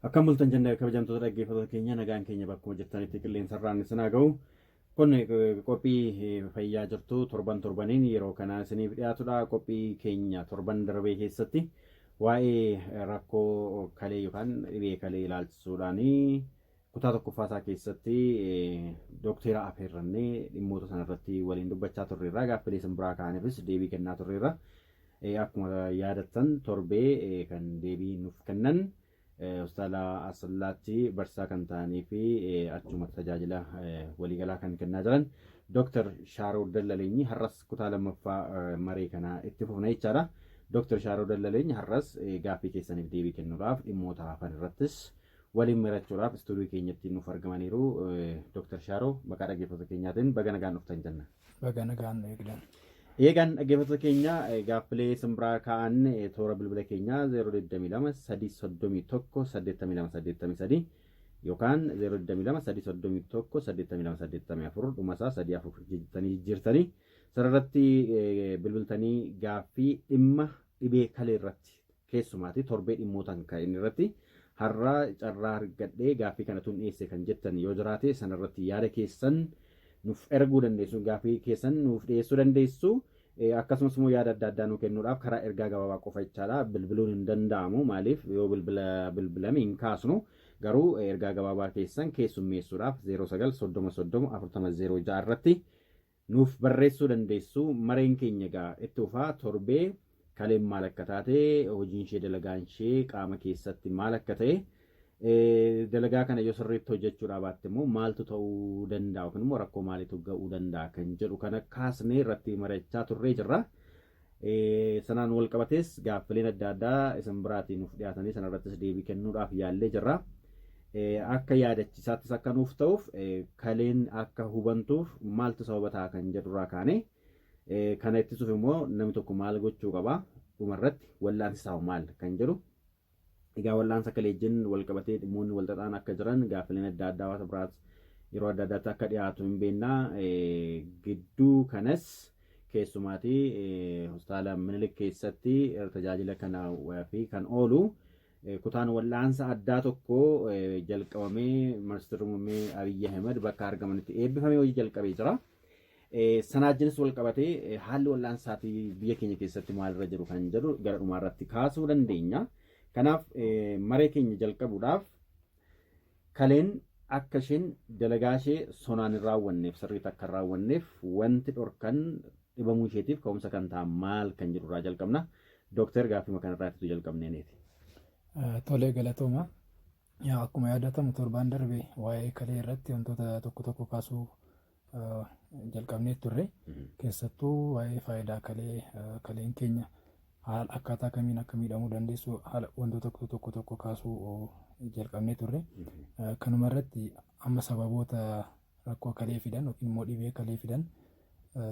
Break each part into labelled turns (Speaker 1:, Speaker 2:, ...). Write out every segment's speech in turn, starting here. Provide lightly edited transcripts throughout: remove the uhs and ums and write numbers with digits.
Speaker 1: Akkam bultan jennee kabajamtoota dhaggeeffattoota keenya nagaan keenya bakkuma jirtanitti qilleensarraan isin haa ga'u. Kun qophii fayyaa jirtu torbaniin yeroo kana isiniif dhiyaatudha. Qophii keenya torban darbee keessatti waa'ee rakkoo kalee yookaan dhibee kalee ilaalchisuudhaan kutaa tokkoffaasaa keessatti doktera affeerrannee dhimmoota sanarratti waliin dubbachaa turreerra. Gaaffilee isin biraa ka'aniifis deebii kennaa turreerra. Akkuma yaadattan torbee kan deebii nuuf kennan hospitaala Asallaatti barsiisaa kan ta'anii fi achumatti tajaajila waliigalaa kan kennaa jiran Dr. Shaaroo Dallaleenyi har'as kutaa lammaffaa maree kana itti fufna jechaadha. Dr. Shaaroo Dallaleenyi har'as gaaffii keessaniif deebii kennuudhaaf dhimmoota hafan irrattis waliin marachuudhaaf istuudiyoo keenyatti nuuf argamaniiru. Dr. Shaaroo maqaa dhaggeeffattoota keenyaatiin baga nagaan dhuftan jenna.
Speaker 2: Baga nagaan eegdan.
Speaker 1: Eegan dhaggeeffattoota keenya gaaffilee isin biraa ka'an toora bilbila keenyaa 022 yookaan 022 dhumasaa 34 jettanii jirtanii sararratti bilbiltanii gaaffii dhimma dhibee kalee irratti keessumaati torbee dhimmootan kan inni irratti har'a carraa argadhee gaaffii kana tun dhiyeesse kan jettan yoo jiraate sanarratti yaada keessan nuuf erguu dandeessu gaaffii keessan nuuf dhiyeessuu dandeessu. Akkasumas immoo yaada adda addaa nu kennuudhaaf karaa ergaa gabaabaa qofa jechaadha. Bilbiluun hin danda'amu. Maaliif yoo bilbilame hin kaasnu garuu ergaa gabaabaa keessan keessummeessuudhaaf 0930 irratti nuuf barreessuu dandeessu. Mareen keenya egaa itti fufaa torbee kaleen maal akka taate hojiin ishee dalagaan ishee qaama keessatti maal akka ta'e dalagaa kana yoo sirriitti hojjechuudhaa baatte immoo maaltu ta'uu danda'a yookiin immoo rakkoo maaliitu ga'uu danda'a kan jedhu kana kaasnee irratti mari'achaa turree jirra. Sanaan wal qabatees gaaffileen adda addaa isin biraatiin nuuf dhiyaatanii sanarrattis deebii kennuudhaaf yaallee jirra. Akka yaadachiisaattis akka nuuf ta'uuf kaleen akka hubantuuf maaltu sababa ta'a kan jedhurraa kaane kana ittisuuf immoo namni tokko maal gochuu qaba dhumarratti wallaansi isaa maal kan jedhu. Egaa wallaansa kaleejjiin wal qabatee dhimmoonni wal xaxaan akka jiran gaaffileen adda addaa waan biraas yeroo adda addaatti akka dhiyaatu hin beekna. Gidduu kanas keessumaatii hospitaala Minilik keessatti tajaajila kana fi kan oolu kutaan wallaansa addaa tokko jalqabamee ministeerri muummee Abiyyi Ahmed bakka argamanitti eebbifamee hojii jalqabee jira. Sanaajinis wal qabatee haalli wallaansaatii biyya keenya keessatti maalirra jiru kan jedhu gara dhumaarratti kaasuu dandeenya. Kanaaf maree keenya jalqabuudhaaf kaleen akka isheen dalagaa ishee sonaan hin raawwanneef sirriitti akka hin raawwanneef wanti dhorkan dhibamuu isheetiif ka'umsa kan ta'an maal kan jedhurraa jalqabna. Dooktar gaaffii kanarraatti jalqabneeneeti.
Speaker 2: Tolee galatooma. Akkuma yaadatamu torbaan darbe waa'ee kalee irratti wantoota tokko kaasuu jalqabnee turre keessattuu waa'ee faayidaa kaleen keenya haala akkaataa kamiin akka miidhamuu dandeessu haala wantoota tokko kaasuu jalqabnee turre. Kanuma irratti amma sababoota rakkoo kalee fidan yookiin immoo dhibee kalee fidan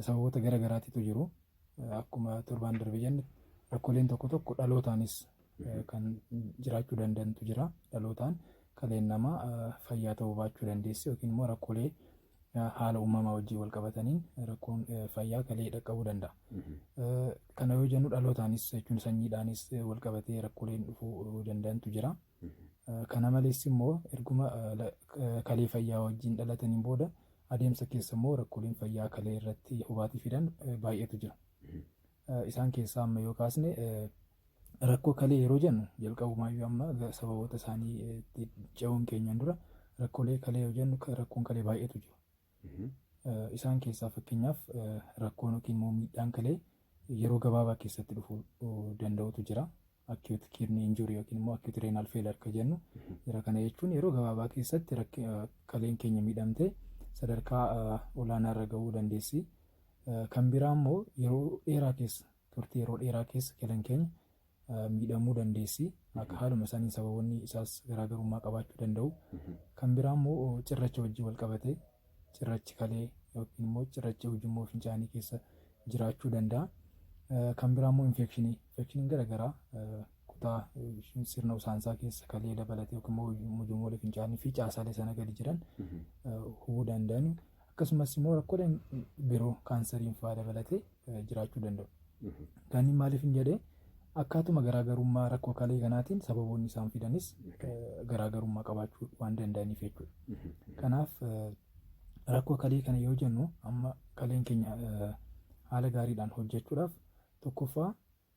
Speaker 2: sababoota garaagaraatitu jiru. Akkuma torbaan darbe jenne rakkooleen tokko dhalootaanis kan jiraachuu danda'antu jira. Dhalootaan kaleen namaa fayyaa ta'uu baachuu dandeessi yookiin immoo rakkoolee haala uumamaa wajjin wal qabataniin rakkoon fayyaa kalee dhaqqabuu danda'a. Kana yoo jennu dhalootaanis jechuun sanyiidhaanis wal qabatee rakkooleen dhufuu danda'antu jira. Kana malees immoo erguma kalee fayyaa wajjin dhalataniin booda adeemsa keessa immoo rakkooleen fayyaa kalee irratti hubaatii fidan baay'eetu jira. Isaan keessaa amma yoo kaasne rakkoo kalee yeroo jennu jalqabumaayyuu amma sababoota isaanii ce'uun keenyaan dura rakkoolee kalee yoo jennu rakkoon kalee baay'eetu jiru. Isaan keessaa fakkeenyaaf rakkoon yookiin immoo miidhaan kalee yeroo gabaabaa keessatti dhufuu danda'utu jira. Acute kidney injury yookiin immoo acute renal failure kan jennu jira. Kana jechuun yeroo gabaabaa keessatti kaleen keenya miidhamtee sadarkaa olaanaa irra gahuu dandeessi. Kan biraa immoo turtii yeroo dheeraa keessa kaleen keenya miidhamuu dandeessi. Akka haaluma isaanii sababoonni isaas garaagarummaa qabaachuu danda'u. Kan biraa immoo cirracha wajjin wal qabatee cirrachi kalee yookiin immoo cirrachi ujummoo fincaanii keessa jiraachuu danda'a. Kan biraa immoo infekshiniin garaagaraa kutaa sirna usaansaa keessa kalee dabalatee yookiin immoo ujummoolee fincaanii fi caasaalee sana gadi jiran hubuu danda'an. Akkasumas immoo rakkooleen biroo kaansariin fa'aa dabalatee jiraachuu danda'u. Kan maaliif hin jedhee Akkaatuma garaagarummaa rakkoo kalee kanaatiin sababoonni isaan fidanis garaagarummaa qabaachuu waan danda'aniif jechuudha. Kanaaf rakkoo kalee kana yoo jennu amma kaleen keenya haala gaariidhaan hojjechuudhaaf tokkoffaa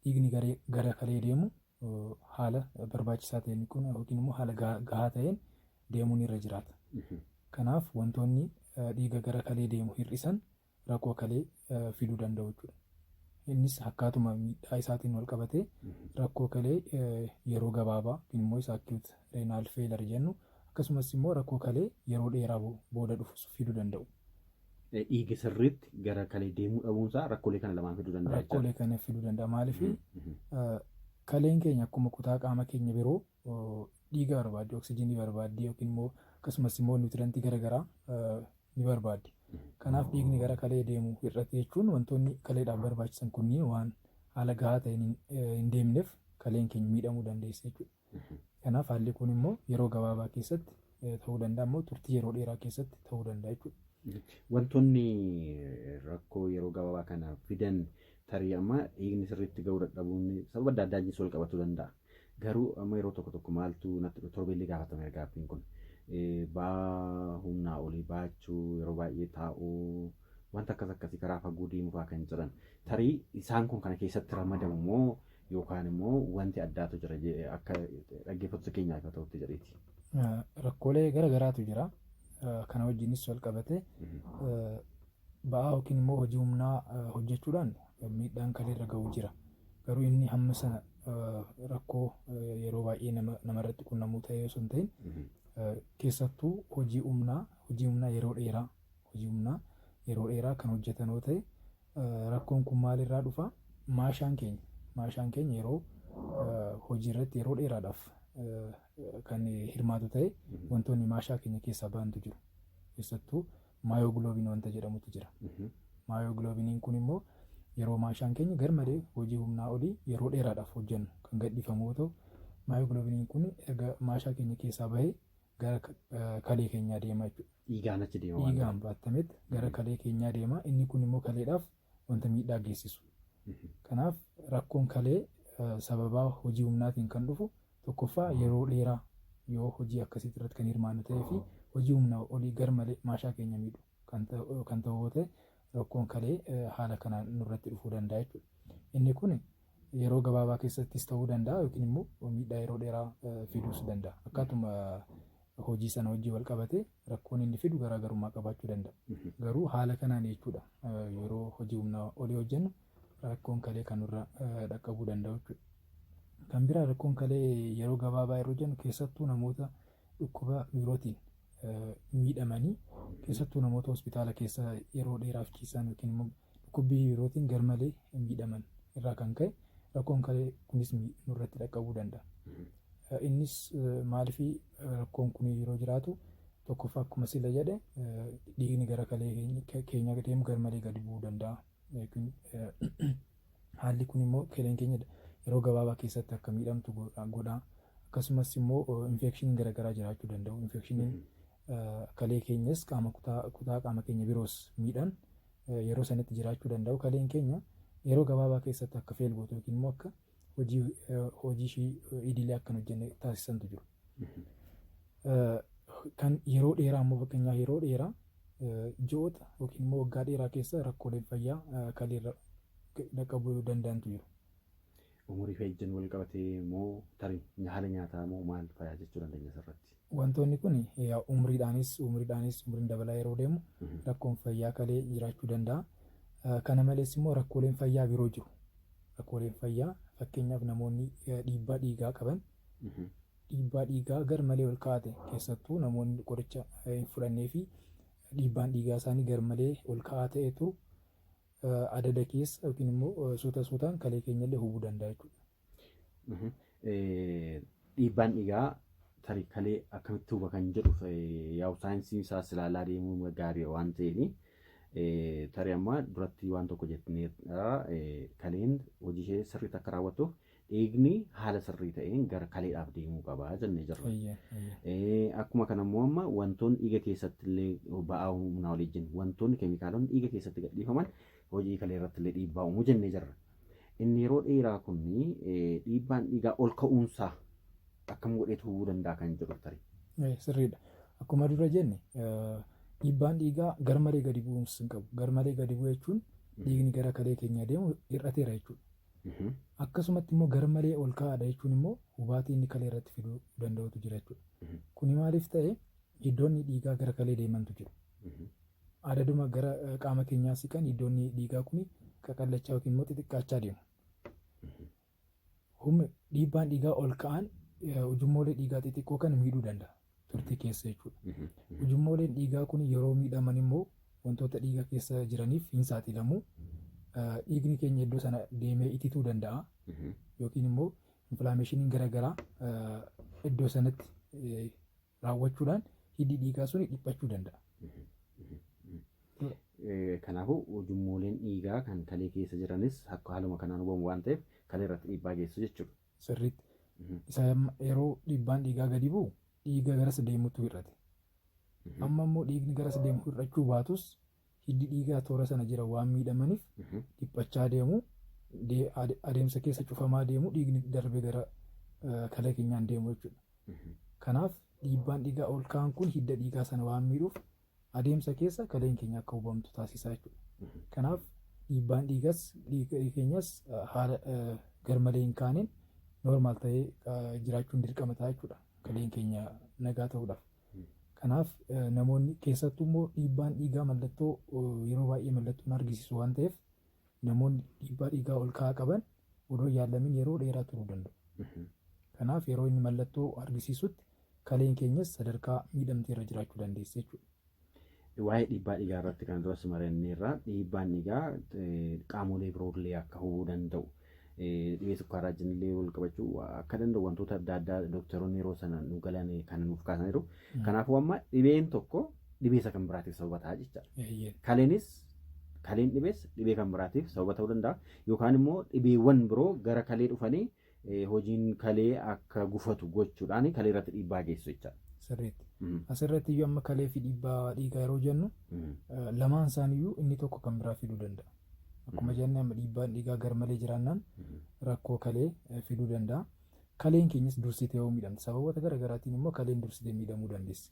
Speaker 2: dhiigni gara kalee deemu haala barbaachisaa ta'een kun yookiin immoo haala gahaa ta'een deemuun irra jiraata. Kanaaf wantoonni dhiiga gara kalee deemu hir'isan rakkoo kalee fiduu danda'u jechuudha. Innis akkaatuma miidhaa isaatiin wal qabatee rakkoo kalee yeroo gabaabaa yookiin immoo isa acute renal failure jennu akkasumas immoo rakkoo kalee yeroo dheeraa booda dhufu fiduu danda'u.
Speaker 1: Dhiigi sirriitti gara kalee deemuu dhabuunsaa rakkoolee kana lamaan fiduu danda'a.
Speaker 2: Rakkoolee kana fiduu danda'a. Maaliif kaleen keenya akkuma kutaa qaama keenya biroo dhiiga barbaaddi, oksijiinii barbaaddi yookiin immoo akkasumas immoo niwutirantii garaagaraa ni barbaaddi. Kanaaf dhiigni gara kalee deemu hir'ate jechuun wantoonni kaleedhaaf barbaachisan kunniin waan haala gahaa ta'een hin deemneef kaleen keenya miidhamuu dandeessa jechuudha. Kanaaf haalli kun immoo yeroo gabaabaa keessatti ta'uu danda'a immoo turtii yeroo dheeraa keessatti ta'uu danda'a jechuudha.
Speaker 1: Wantoonni rakkoo yeroo gabaabaa kana fidan tarii amma dhiigni sirriitti gahuu dadhabuun sababa adda addaatiin wal qabatuu danda'a. Garuu amma yeroo tokko tokko maaltu natti torbeellee gaafatame gaaffiin kun. Ba'aa humnaa olii baachuu yeroo baay'ee taa'uu wanta akkasii karaa fagoo deemuu fa'aa kan jiran tarii isaan kun kana keessatti ramadamu moo yookaan immoo wanti addaatu jira akka dhaggeeffattoota keenyaaf haa ta'utti jedheeti.
Speaker 2: Rakkoolee garaagaraatu jira. Kana wajjinis wal qabate ba'aa yookiin immoo hojii humnaa hojjechuudhaan miidhaan kaleerra gahuu jira. Garuu inni hamma sana rakkoo yeroo baay'ee namarratti qunnamuu ta'ee osoo hin ta'in keessattuu hojii humnaa yeroo dheeraa kan hojjetan yoo ta'e rakkoon kun maalirraa dhufa? Maashaan keenya yeroo hojii irratti yeroo dheeraadhaaf kan hirmaatu ta'e wantoonni maashaa keenya keessaa bahantu jiru. Keessattuu maayogiloobiin wanta jedhamutu jira. Maayogiloobiiniin kun immoo yeroo maashaan keenya garmalee hojii humnaa olii yeroo dheeraadhaaf hojjennu kan gadhiifamu yoo ta'u, maayogiloobiiniin kun erga maashaa keenya keessaa bahee gara kalee keenyaa deema jechuudha.
Speaker 1: Dhiigaan achi deema.
Speaker 2: Dhiigaan baatametti gara kalee keenyaa deema. Inni kun immoo kaleedhaaf wanta miidhaa geessisu. Kanaaf rakkoon kalee sababaa hojii humnaatiin kan dhufu tokkoffaa yeroo dheeraa yoo hojii akkasiitti irratti kan hirmaannu ta'ee fi hojii humnaa olii garmalee maashaa keenya miidhu kan ta'u yoo ta'e rakkoon kalee haala kanaan nurratti dhufuu danda'a jechuudha. Inni kun yeroo gabaabaa keessattis ta'uu danda'a yookiin immoo miidhaa yeroo dheeraa fiduus danda'a. Akkaatuma hojii sana hojii wal qabate rakkoon inni fidu garaagarummaa qabaachuu danda'a. Garuu haala kanaan jechuudha yeroo hojii humnaa olii hojjennu rakkoon kalee kan nurra dhaqqabuu danda'u jechuudha. Kan biraa rakkoon kalee yeroo gabaabaa yeroo jennu keessattuu namoota dhukkuba birootiin miidhamanii keessattuu namoota hospitaala keessa yeroo dheeraaf ciisan yookiin immoo dhukkubbii birootiin garmalee miidhaman irraa kan ka'e rakkoon kalee kunis nurratti dhaqqabuu danda'a. Innis maaliif rakkoon kun yeroo jiraatu tokkoffaa akkuma sila jedhe dhiigni gara kalee keenya deemu garmalee gadi bu'uu danda'a. Haalli kun immoo kaleen keenya yeroo gabaabaa keessatti akka miidhamtu godha. Akkasumas immoo infekshiniin garaagaraa jiraachuu danda'u. Infekshiniin kalee keenyas kutaa qaama keenya biroos miidhan yeroo sanatti jiraachuu danda'u. Kaleen keenya yeroo gabaabaa keessatti akka feelgootu yookiin immoo akka hojii ishii idilee akka hin hojjenne taasisantu jiru. Kan yeroo dheeraa immoo fakkeenyaaf yeroo dheeraa ji'oota yookiin immoo waggaa dheeraa keessa rakkooleen fayyaa kaleerra dhaqqabuu danda'antu jiru.
Speaker 1: Umurii wajjin wal qabatee moo tarii haala nyaataa moo maal fayyaa jechuu dandeenya asirratti?
Speaker 2: Wantoonni kun umriin dabalaa yeroo deemu rakkoon fayyaa kalee jiraachuu danda'a. Kana malees immoo rakkooleen fayyaa biroo jiru. Rakkooleen fayyaa fakkeenyaaf namoonni dhiibbaa dhiigaa qaban dhiibbaa dhiigaa garmalee ol kaa'ate keessattuu namoonni qoricha hin fudhannee fi dhiibbaan dhiigaa isaanii garmalee ol ka'aa ta'etu adada keessa yookiin immoo suutaan kalee keenyallee hubuu danda'a jechuudha.
Speaker 1: Dhiibbaan dhiigaa tarii kalee akkamitti huba kan jedhu yaa'u saayinsii isaas ilaalaa deemuu gaarii waan ta'eef tarii amma duratti waan tokko jettineerra kaleen hojii ishee sirriitti akka raawwattuuf dhiigni haala sirrii ta'een gara kaleedhaaf deemuu qaba jennee jirra. Akkuma kanammoo amma wantoonni dhiiga keessatti illee ba'aa humnaa waliin wantoonni keemikaalonni dhiiga keessatti gadhiifaman hojii kalee irratti illee dhiibbaa uumuu jennee jirra. Inni yeroo dheeraa kun dhiibbaan dhiigaa ol ka'uunsaa akkam godhee turuu danda'a kan jedhu tarii.
Speaker 2: Sirriidha. Akkuma dura jenne dhiibbaan dhiigaa garmalee gadi bu'uus hin qabu. Garmalee gadi bu'u jechuun dhiigni gara kalee keenya deemu hir'ateera jechuudha. Akkasumatti immoo garmalee ol ka'aadha jechuun immoo hubaatii inni kalee irratti fiduu danda'utu jira jechuudha. Kuni maaliif ta'e iddoonni dhiigaa gara kalee deemantu jiru. Adaduma gara qaama keenyaa siqan iddoonni dhiigaa kun qaqallachaa yookiin immoo xixiqqaachaa deemu. Humni dhiibbaan dhiigaa ol ka'an ujummoolee dhiigaa xixiqqoo kan miidhuu danda'a turtii keessa jechuudha. Ujummooleen dhiigaa kun yeroo miidhaman immoo wantoota dhiiga keessa jiraniif hin saaxilamu. Dhiigni keenya iddoo sana deemee itituu danda'a yookiin immoo infilaameeshiniin garaagaraa iddoo sanatti raawwachuudhaan hiddi dhiigaa sun dhiphachuu danda'a.
Speaker 1: Kanaafuu ujummooleen dhiigaa kan kalee keessa jiranis akka haaluma kanaan hubamu waan ta'eef kalee irratti dhiibbaa geessu jechuudha.
Speaker 2: Sirriitti. Isa yeroo dhiibbaan dhiigaa gadi bu'u dhiiga garas deemutu hir'ate. Amma immoo dhiigni garas deemu hir'achuu baatus hiddi dhiigaa toora sana jira waan miidhamaniif dhiphachaa deemu adeemsa keessa cufamaa deemu dhiigni darbee gara kalee keenyaan deemu jechuudha. Kanaaf dhiibbaan dhiigaa ol ka'an kun hidda dhiigaa sana waan miidhuuf adeemsa keessa kaleen keenya akka hubamtu taasisaa jechuudha. Kanaaf dhiibbaan dhiiga keenyas haala garmalee hin kaaneen noormaal ta'ee jiraachuun dirqama ta'a jechuudha. Kaleen keenya nagaa ta'uudhaaf. Kanaaf namoonni keessattuu immoo dhiibbaan dhiigaa mallattoo yeroo baay'ee mallattoon argisiisu waan ta'eef namoonni dhiibbaa dhiigaa ol ka'aa qaban odoo yaalamin yeroo dheeraa turuu danda'u. Kanaaf yeroo inni mallattoo argisiisutti kaleen keenyas sadarkaa miidhamtee irra jiraachuu dandeessa jechuudha.
Speaker 1: Waa'ee dhiibbaa dhiigaa irratti kan duras maranneerra dhiibbaan dhiigaa qaamolee biroollee akka hubuu danda'u. Dhibee sukkaaraa wajjinillee wal qabachuu akka danda'u wantoota adda addaa dooktaroonni yeroo sana nu galan kan nuuf kaasaniiru. Kanaafuu amma dhibeen tokko dhibee isa kan biraatiif sababa ta'a jechaadha. Kaleen dhibees dhibee kan biraatiif sababa ta'uu danda'a yookaan immoo dhibeewwan biroo gara kalee dhufanii hojiin kalee akka gufatu gochuudhaan kalee irratti dhiibbaa geessu jechaadha.
Speaker 2: Sirriitti. Asirratti iyyuu amma kalee fi dhiibbaa dhiigaa yeroo jennu lamaan isaaniiyyuu inni tokko kan biraa fiduu danda'a. Akkuma jennee amma dhiibbaan dhiigaa garmalee jiraannaan rakkoo kalee fiduu danda'a. Kaleen keenyas dursitee yoo miidhamte sababoota garaagaraatiin immoo kaleen dursitee miidhamuu dandeessi.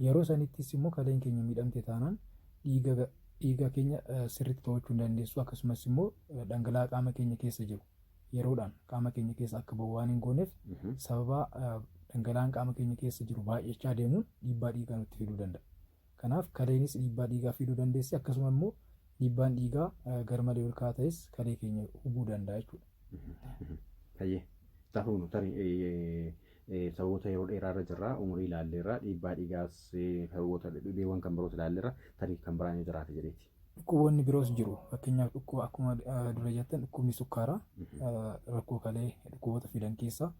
Speaker 2: Yeroo sanittis immoo kaleen keenya miidhamte taanaan dhiiga keenya sirriitti to'achuu hin dandeessu akkasumas immoo dhangala'aa qaama keenya keessa jiru yeroodhaan qaama keenya keessa akka ba'u waan hin gooneef sababa dhangala'aan qaama keenya keessa jiru baay'achaa deemuun dhiibbaa dhiigaa nutti fiduu danda'a. Kanaaf kaleenis dhiibbaa dhiigaa fiduu dandeessi akkasuma immoo dhiibbaan dhiigaa garmalee ol ka'aa ta'es kalee keenya hubuu danda'a jechuudha.
Speaker 1: Fayyee taa'uun tarii sababoota yeroo dheeraa irra jirra umurii ilaalleerra dhiibbaa dhiigaas sababoota dhibeewwan kan biroos ilaalleerra tarii kan biraan yoo jiraate jedheeti.
Speaker 2: Dhukkuboonni biroos jiru fakkeenyaaf dhukkuba akkuma dura jettan dhukkubni sukkaaraa rakkoo kalee dhukkuboota fidan keessaa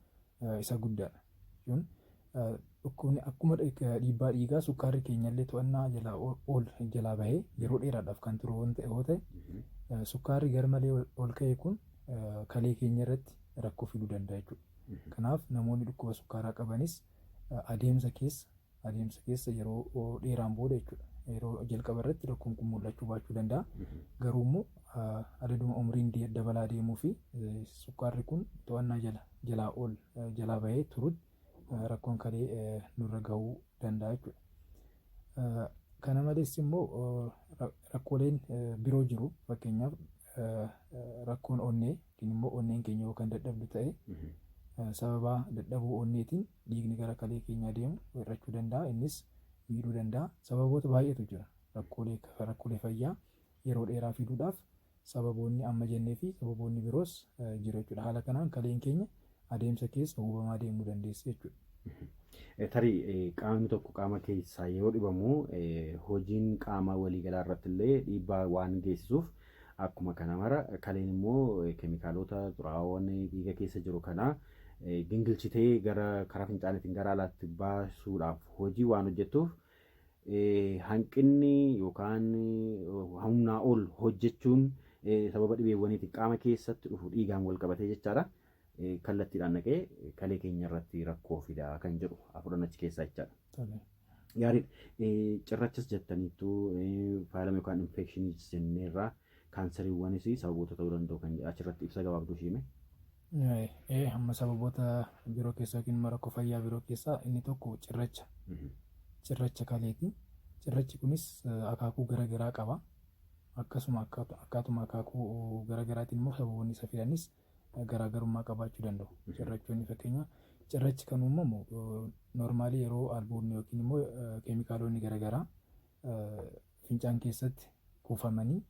Speaker 2: isa guddaadha. Dhukkubni akkuma dhiibbaa dhiigaa sukkaarri keenyallee to'annaa jalaa bahee yeroo dheeraadhaaf kan turu yoo ta'e sukkaarri garmalee ol ka'e kun kalee keenya irratti rakkoo fiduu danda'a jechuudha. Kanaaf namoonni dhukkuba sukkaaraa qabanis adeemsa keessa yeroo dheeraan booda jechuudha. Yeroo jalqaba irratti rakkoon kun mul'achuu baachuu danda'a. Garuu immoo adaduma umriin dabalaa deemuu fi sukkaarri kun to'annaa jalaa bahee turutti rakkoon kalee nurra gahuu danda'a jechuudha. Kana malees immoo rakkooleen biroo jiru fakkeenyaaf rakkoon onnee yookiin immoo onneen keenya yoo kan dadhabdu ta'e sababa dadhabuu onneetiin dhiigni gara kalee keenyaa deemu hir'achuu danda'a. Innis miidhuu danda'a. Sababoota baay'eetu jira. Rakkoolee fayyaa yeroo dheeraa fiduudhaaf sababoonni amma jennee fi sababoonni biroos jiru jechuudha. Haala kanaan kaleen keenya adeemsa keessa hubamaa deemuu dandeessi jechuudha.
Speaker 1: Tarii qaamni tokko qaama keessaa yeroo dhibamu hojiin qaama waliigalaa irratti illee dhiibbaa waan geessisuuf akkuma kana mara kaleen immoo keemikaalota xuraawwan dhiiga keessa jiru kana gingilchitee gara karaa fincaaniitiin gara alaatti baasuudhaaf hojii waan hojjettuuf hanqinni yookaan humnaa ol hojjechuun sababa dhibeewwaniitiin qaama keessatti dhufu dhiigaan wal qabatee jechaadha. Kallattiidhaan naqee kalee keenya irratti rakkoo fidaa kan jedhu afuran achi keessaa jechaadha. Gaariidha. Cirrachas jettaniittu faalama yookaan infekshinii jenneerraa kaanseriiwwanis sababoota ta'uu danda'u kan achirratti ibsa gabaabduu ishee.
Speaker 2: Amma sababoota biroo keessaa yookiin rakkoo fayyaa biroo keessaa inni tokko cirracha. Cirracha kaleeti. Cirrachi kunis akaakuu garaagaraa qaba. Akkasuma akkaatuma akaakuu garaagaraatiin immoo sababoonni isa fidanis garaagarummaa qabaachuu danda'u. Cirrachoonni fakkeenyaaf cirrachi kan uumamu noormaalii yeroo albuudni yookiin immoo keemikaalonni garaagaraa fincaan keessatti kuufamanii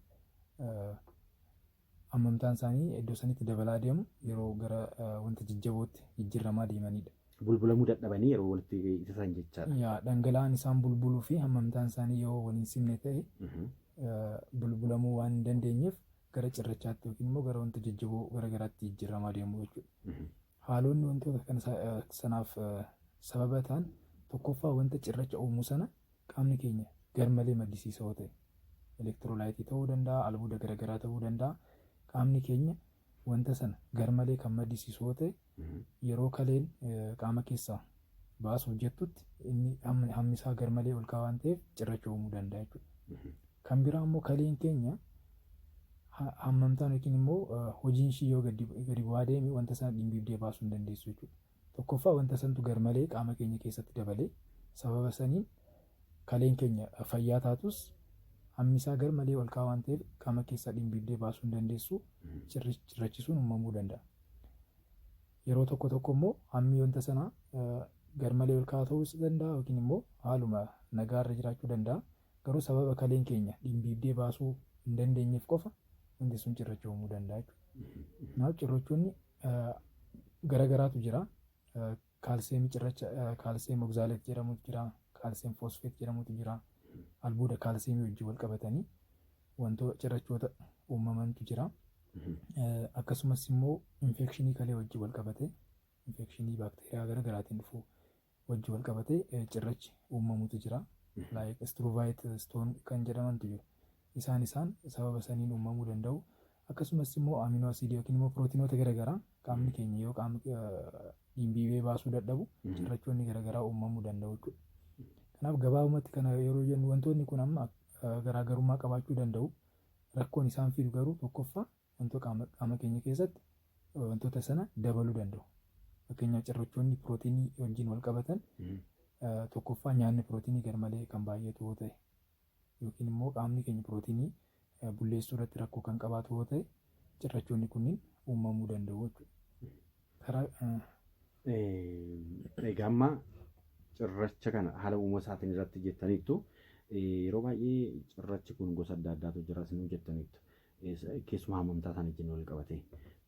Speaker 2: hammamtaan isaanii iddoo sanitti dabalaa deemu yeroo gara wanta jajjabootti jijjiiramaa deemanidha.
Speaker 1: Bulbulamuu dadhabanii yeroo walitti hidhatan jechaadha.
Speaker 2: Dhangala'aan isaan bulbuluu fi hammamtaan isaanii yoo waliin simne ta'e bulbulamuu waan hin dandeenyeef gara cirrachaatti yookiin immoo gara wanta jajjaboo garaagaraatti jijjiiramaa deemu jechuudha. Haalonni wantoota kana sanaaf sababa ta'an tokkoffaa wanta cirracha uumuu sana qaamni keenya garmalee maddisiisa yoo ta'e elektiroolaayitii ta'uu danda'a, albuuda garaagaraa ta'uu danda'a. Qaamni keenya wanta sana garmalee kan maddisiisu yoo ta'e yeroo kaleen qaama keessaa baasuuf jettutti inni hammi isaa garmalee ol ka'aa waan ta'eef cirracha uumuu danda'a jechuudha. Kan biraa immoo kaleen keenya hammamtaan yookiin immoo hojiin ishii yoo gadi bu'aa deeme wanta sana dhimbiibdee baasuu hin dandeessu jechuudha. Tokkoffaa wanta santu garmalee qaama keenya keessatti dabalee sababa saniin kaleen keenya fayyaa taatus hammi isaa garmalee ol ka'aa waan ta'eef qaama keessaa dhimbiibdee baasuu hin dandeessu cirrachisuun uumamuu danda'a. Yeroo tokko tokko immoo hammi wanta sanaa garmalee ol ka'aa ta'uu danda'a yookiin immoo haaluma nagaarra jiraachuu danda'a. Garuu sababa kaleen keenya dhimbiibdee baasuu hin dandeenyeef qofa wanti sun cirracha uumuu danda'a jechuudha. Kanaaf cirrachoonni garaagaraatu jira. Kaalseemii cirracha kaalseem ogzaaleet jedhamutu jira. Kaalseem foosfeet jedhamutu jira. Albuuda kaalseemii wajjin wal qabatanii wantoota cirrachoota uumamantu jira. Akkasumas immoo infekshinii kalee wajjin wal qabatee infekshinii baakteeriyaa garaagaraatiin dhufu wajjin wal qabatee cirrachi uumamutu jira. Like Struvaayit Stoon kan jedhamantu jiru. Isaan sababa saniin uumamuu danda'u. Akkasumas immoo aminoo asiidii yookiin immoo pirootiinoota garaagaraa qaamni keenya yoo qaama dhimbiibee baasuu dadhabu cirrachoonni garaagaraa uumamuu danda'u jechuudha. Kanaaf gabaabumatti kana yeroo jennu wantoonni kun amma garaagarummaa qabaachuu danda'u. Rakkoon isaan fidu garuu tokkoffaa wantoota qaama keenya keessatti wantoota sana dabaluu danda'u. Fakkeenyaaf cirrachoonni pirootiinii wajjin wal qabatan tokkoffaa nyaanni pirootiinii garmalee kan baay'atu yoo ta'e yookiin immoo qaamni keenya pirootiinii bulleessuu irratti rakkoo kan qabaatu yoo ta'e cirrachoonni kunniin uumamuu danda'u jechuudha.
Speaker 1: Egaa amma cirracha kana haala uumama isaatiin irratti jettaniittu yeroo baay'ee cirrachi kun gosa adda addaatu jira isin jettaniittu. Keessumaa hammamtaa isaanii wajjin wal qabate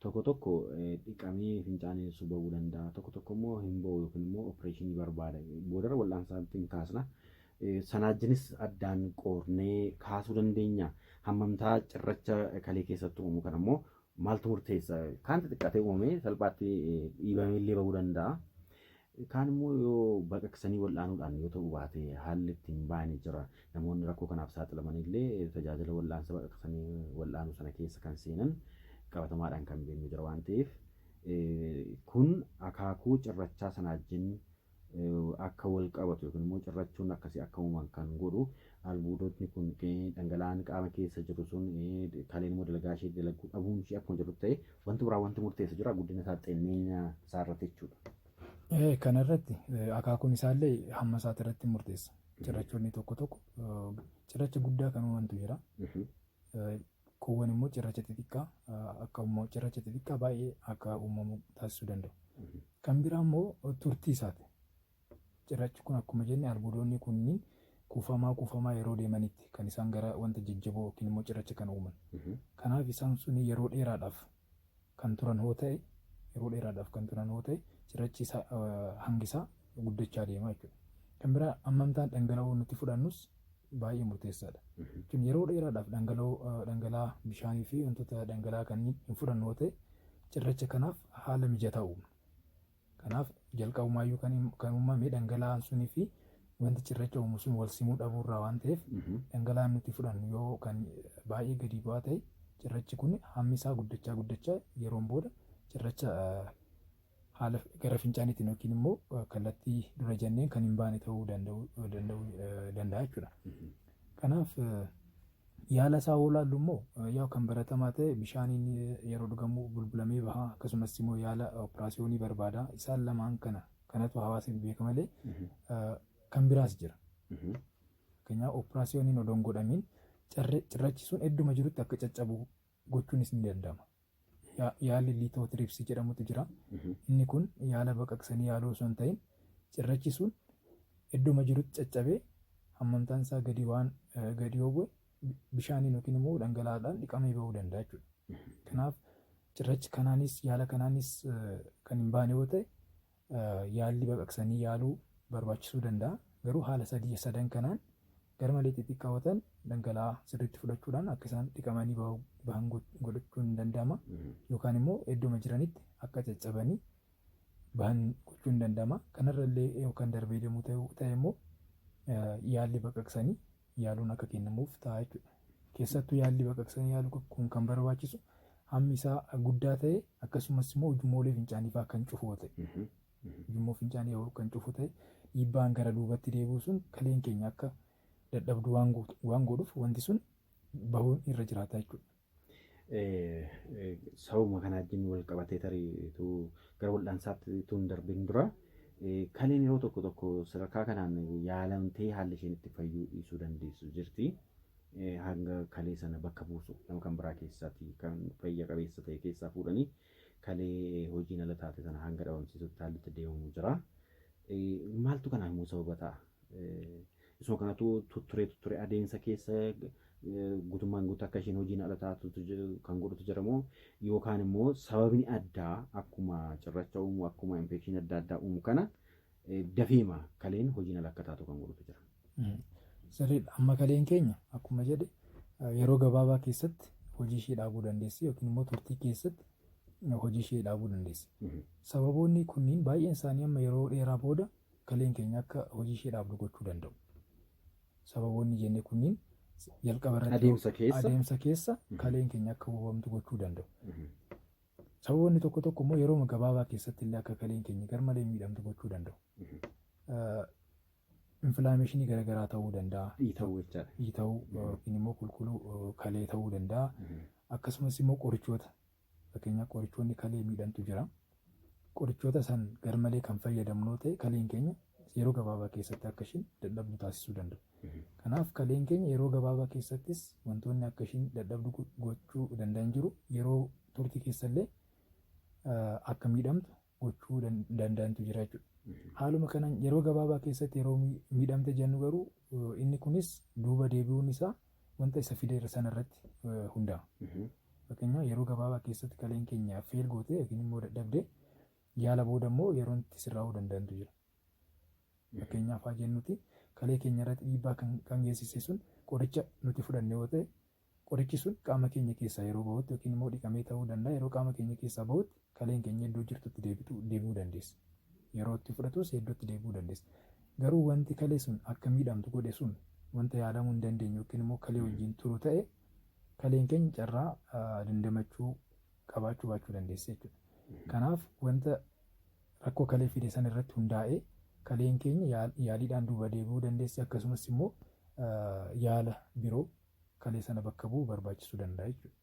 Speaker 1: tokko tokko dhiqamee fincaanii subahuu danda'a tokko tokko immoo hin bahu yookiin immoo opereeshinii barbaada boodara wal'aansaatiin kaasna sanaajinis addaan qoornee kaasuu dandeenya hammamtaa cirracha kalee keessatti uumu kan immoo maaltu murteessa kaan xixiqqaatee uumamee salphaatti dhiibamee illee bahuu danda'a kaan immoo yoo baqaqsanii wal'aanuudhaan yoo ta'u baate haalli ittiin baanii jira namoonni rakkoo kanaaf saaxilaman illee tajaajila wal'aansa baqaqsanii wal'aanuu sana keessa kan seenan qabatamaadhaan kan beeknu jira waan ta'eef kun akaakuu cirrachaa sana wajjin akka wal qabatu yookiin immoo cirrachuun akkasii akka uuman kan godhu albuudotni kun dhangala'aan qaama keessa jiru sun kaleen immoo dalagaa ishee dalaguu dhabuun ishee akkuma jedhu ta'e wanti biraa wanti murteessa jira guddina isaa xeenneenya isaa irratti jechuudha.
Speaker 2: Kanarratti akaakuun isaallee hamma isaati irratti murteessa. Cirrachoonni tokko tokko cirracha guddaa kan uumantu jira. Kuuwwan immoo cirracha xixiqqaa akka uumamu cirracha xixiqqaa baay'ee akka uumamu taasisuu danda'u. Kan biraa immoo turtii isaati. Cirrachi kun akkuma jenne albuudonni kunniin kuufamaa yeroo deemanitti kan isaan gara wanta jajjaboo yookiin immoo cirracha kan uuman. Kanaaf isaan sun yeroo dheeraadhaaf kan turan yoo ta'e cirrachi hangi isaa guddachaa deema jechuudha. Kan biraa hammamtaan dhangala'oo nuti fudhannus baay'ee murteessaadha. Jechuun yeroo dheeraadhaaf dhangala'aa bishaanii fi wantoota dhangala'aa kanneen hin fudhannu yoo ta'e cirracha kanaaf haala mijataa uuma. Kanaaf jalqabumaayyuu kan uumame dhangala'aan sunii fi wanti cirracha uumu sun wal simuu dhabuurraa waan ta'eef dhangala'aan nuti fudhannu yoo kan baay'ee gadi bu'aa ta'e cirrachi kun hammi isaa guddachaa yeroon booda cirracha haala gara fincaaniitiin yookiin immoo kallattii dura jenneen kan hin baane ta'uu danda'a jechuudha. Kanaaf Yaala isaa oolaallu immoo yaa kan baratamaa ta'e bishaaniin yeroo dhugamu bulbulamee bahaa akkasumas immoo yaala operaasiyoonii barbaada. Isaan lamaan kanatu hawaasni beeka malee kan biraas jira. Fakkeenyaaf operaasiyooniin odoo hin godhamiin cirrachi sun idduma jirutti akka caccabu gochuunis ni danda'ama. Yaalli liitootiripsii jedhamutu jira. Inni kun yaala baqaqsanii yaaluu osoo hin ta'in cirrachi sun idduma jirutti caccabee hammamtaan isaa gadi yoo bu'e bishaaniin yookiin immoo dhangala'aadhaan dhiqamee bahuu danda'a jechuudha. Kanaaf cirrachi kanaanis yaala kanaanis kan hin baane yoo ta'e yaalli baqaqsanii yaaluu barbaachisuu danda'a. Garuu haala sadan kanaan garmalee xixiqqaawwatan dhangala'aa sirriitti fudhachuudhaan akka isaan dhiqamanii bahan godhachuun ni danda'ama. Yookaan immoo idduma jiranitti akka caccabanii bahan gochuun ni danda'ama. Kanarra illee yookaan darbee deemuu ta'e immoo yaalli baqaqsanii yaaluun akka kennamuuf ta'a jechuudha. Keessattuu yaalli baqaqsanii yaaluu kun kan barbaachisu hammi isaa guddaa ta'e akkasumas immoo ujummoolee fincaanii fa'aa kan cufu ta'e. Ujummoo fincaanii kan cufu ta'e dhiibbaan gara duubatti deebi'u sun kaleen keenya akka dadhabdu waan godhuuf wanti sun bahuun irra jiraata jechuudha.
Speaker 1: Sababuma kana wajjin wal qabatee tariitu gara wal'aansaatti tun darbiin dura kaleen yeroo tokko sadarkaa kanaan yaalamtee haalli isheen itti fayyuu dhiisuu dandeessu jirti. Hanga kalee sana bakka buusu nama kan biraa keessaatti kan fayya qabeessa ta'e keessaa fuudhanii kalee hojiin ala taate sana hanga dhabamsiisutti haalli itti deemamu jira. Maaltu kanaaf immoo sababa ta'a? Isuma kanatu tutturee adeemsa keessa guutummaan guutuu akka isheen hojiin ala taatu kan godhutu jira moo yookaan immoo sababni addaa akkuma cirracha uumu akkuma infekshinii adda addaa uumu kana dafeema kaleen hojiin ala akka taatu kan godhutu jira.
Speaker 2: Sirriidha. Amma kaleen keenya akkuma jedhe yeroo gabaabaa keessatti hojii ishee dhaabuu dandeessi yookiin immoo turtii keessatti hojii ishee dhaabuu dandeessi. Sababoonni kunniin baay'een isaanii amma yeroo dheeraa booda kaleen keenya akka hojii ishee dhaabdu gochuu danda'u. Sababoonni jenne kunniin jalqaba irratti adeemsa keessa kaleen keenya akka hubamtu gochuu danda'u. Sababoonni tokko immoo yeroo gabaabaa keessatti illee akka kaleen keenya garmalee miidhamtu gochuu danda'u. Infilaameeshinii garaagaraa ta'uu danda'a. Dhiita'uu yookiin immoo qulqulluu kalee ta'uu danda'a. Akkasumas immoo qorichoota. Fakkeenyaaf qorichoonni kalee miidhamtu jira. Qorichoota san garmalee kan fayyadamnoo ta'e kaleen keenya yeroo gabaabaa keessatti akka isheen dadhabdu taasisuu danda'u. Kanaaf kaleen keenya yeroo gabaabaa keessattis wantoonni akka isheen dadhabdu gochuu danda'an jiru. Yeroo turtii keessallee akka miidhamtu gochuu danda'antu jira jechuudha. Haaluma kanaan yeroo gabaabaa keessatti yeroo miidhamte jennu garuu inni kunis duuba deebi'uun isaa wanta isa fide sanarratti hundaa'a. Fakkeenyaaf yeroo gabaabaa keessatti kaleen keenya feel gootee yookiin immoo dadhabdee yaala booda immoo yeroo itti sirraa'uu danda'antu jira. Fakkeenyaaf haa jennuti kalee keenya irratti dhiibbaa kan geessise sun qoricha nuti fudhanne yoo ta'e qorichi sun qaama keenya keessaa yeroo bahutti yookiin immoo dhiqamee ta'uu danda'a. Yeroo qaama keenya keessaa bahutti kaleen keenya iddoo jirtutti deebi'uu dandeessa. Yeroo itti fudhatus iddootti deebi'uu dandeessa. Garuu wanti kalee sun akka miidhamtu godhe sun wanta yaalamuu hin dandeenye yookiin immoo kalee wajjin turu ta'e kaleen keenya carraa dandamachuu qabaachuu baachuu dandeessa jechuudha. Kanaaf wanta rakkoo kalee fide san irratti hundaa'ee kaleen keenya yaaliidhaan duuba deebi'uu dandeessi akkasumas immoo yaala biroo kalee sana bakka bu'u barbaachisuu danda'a jechuudha.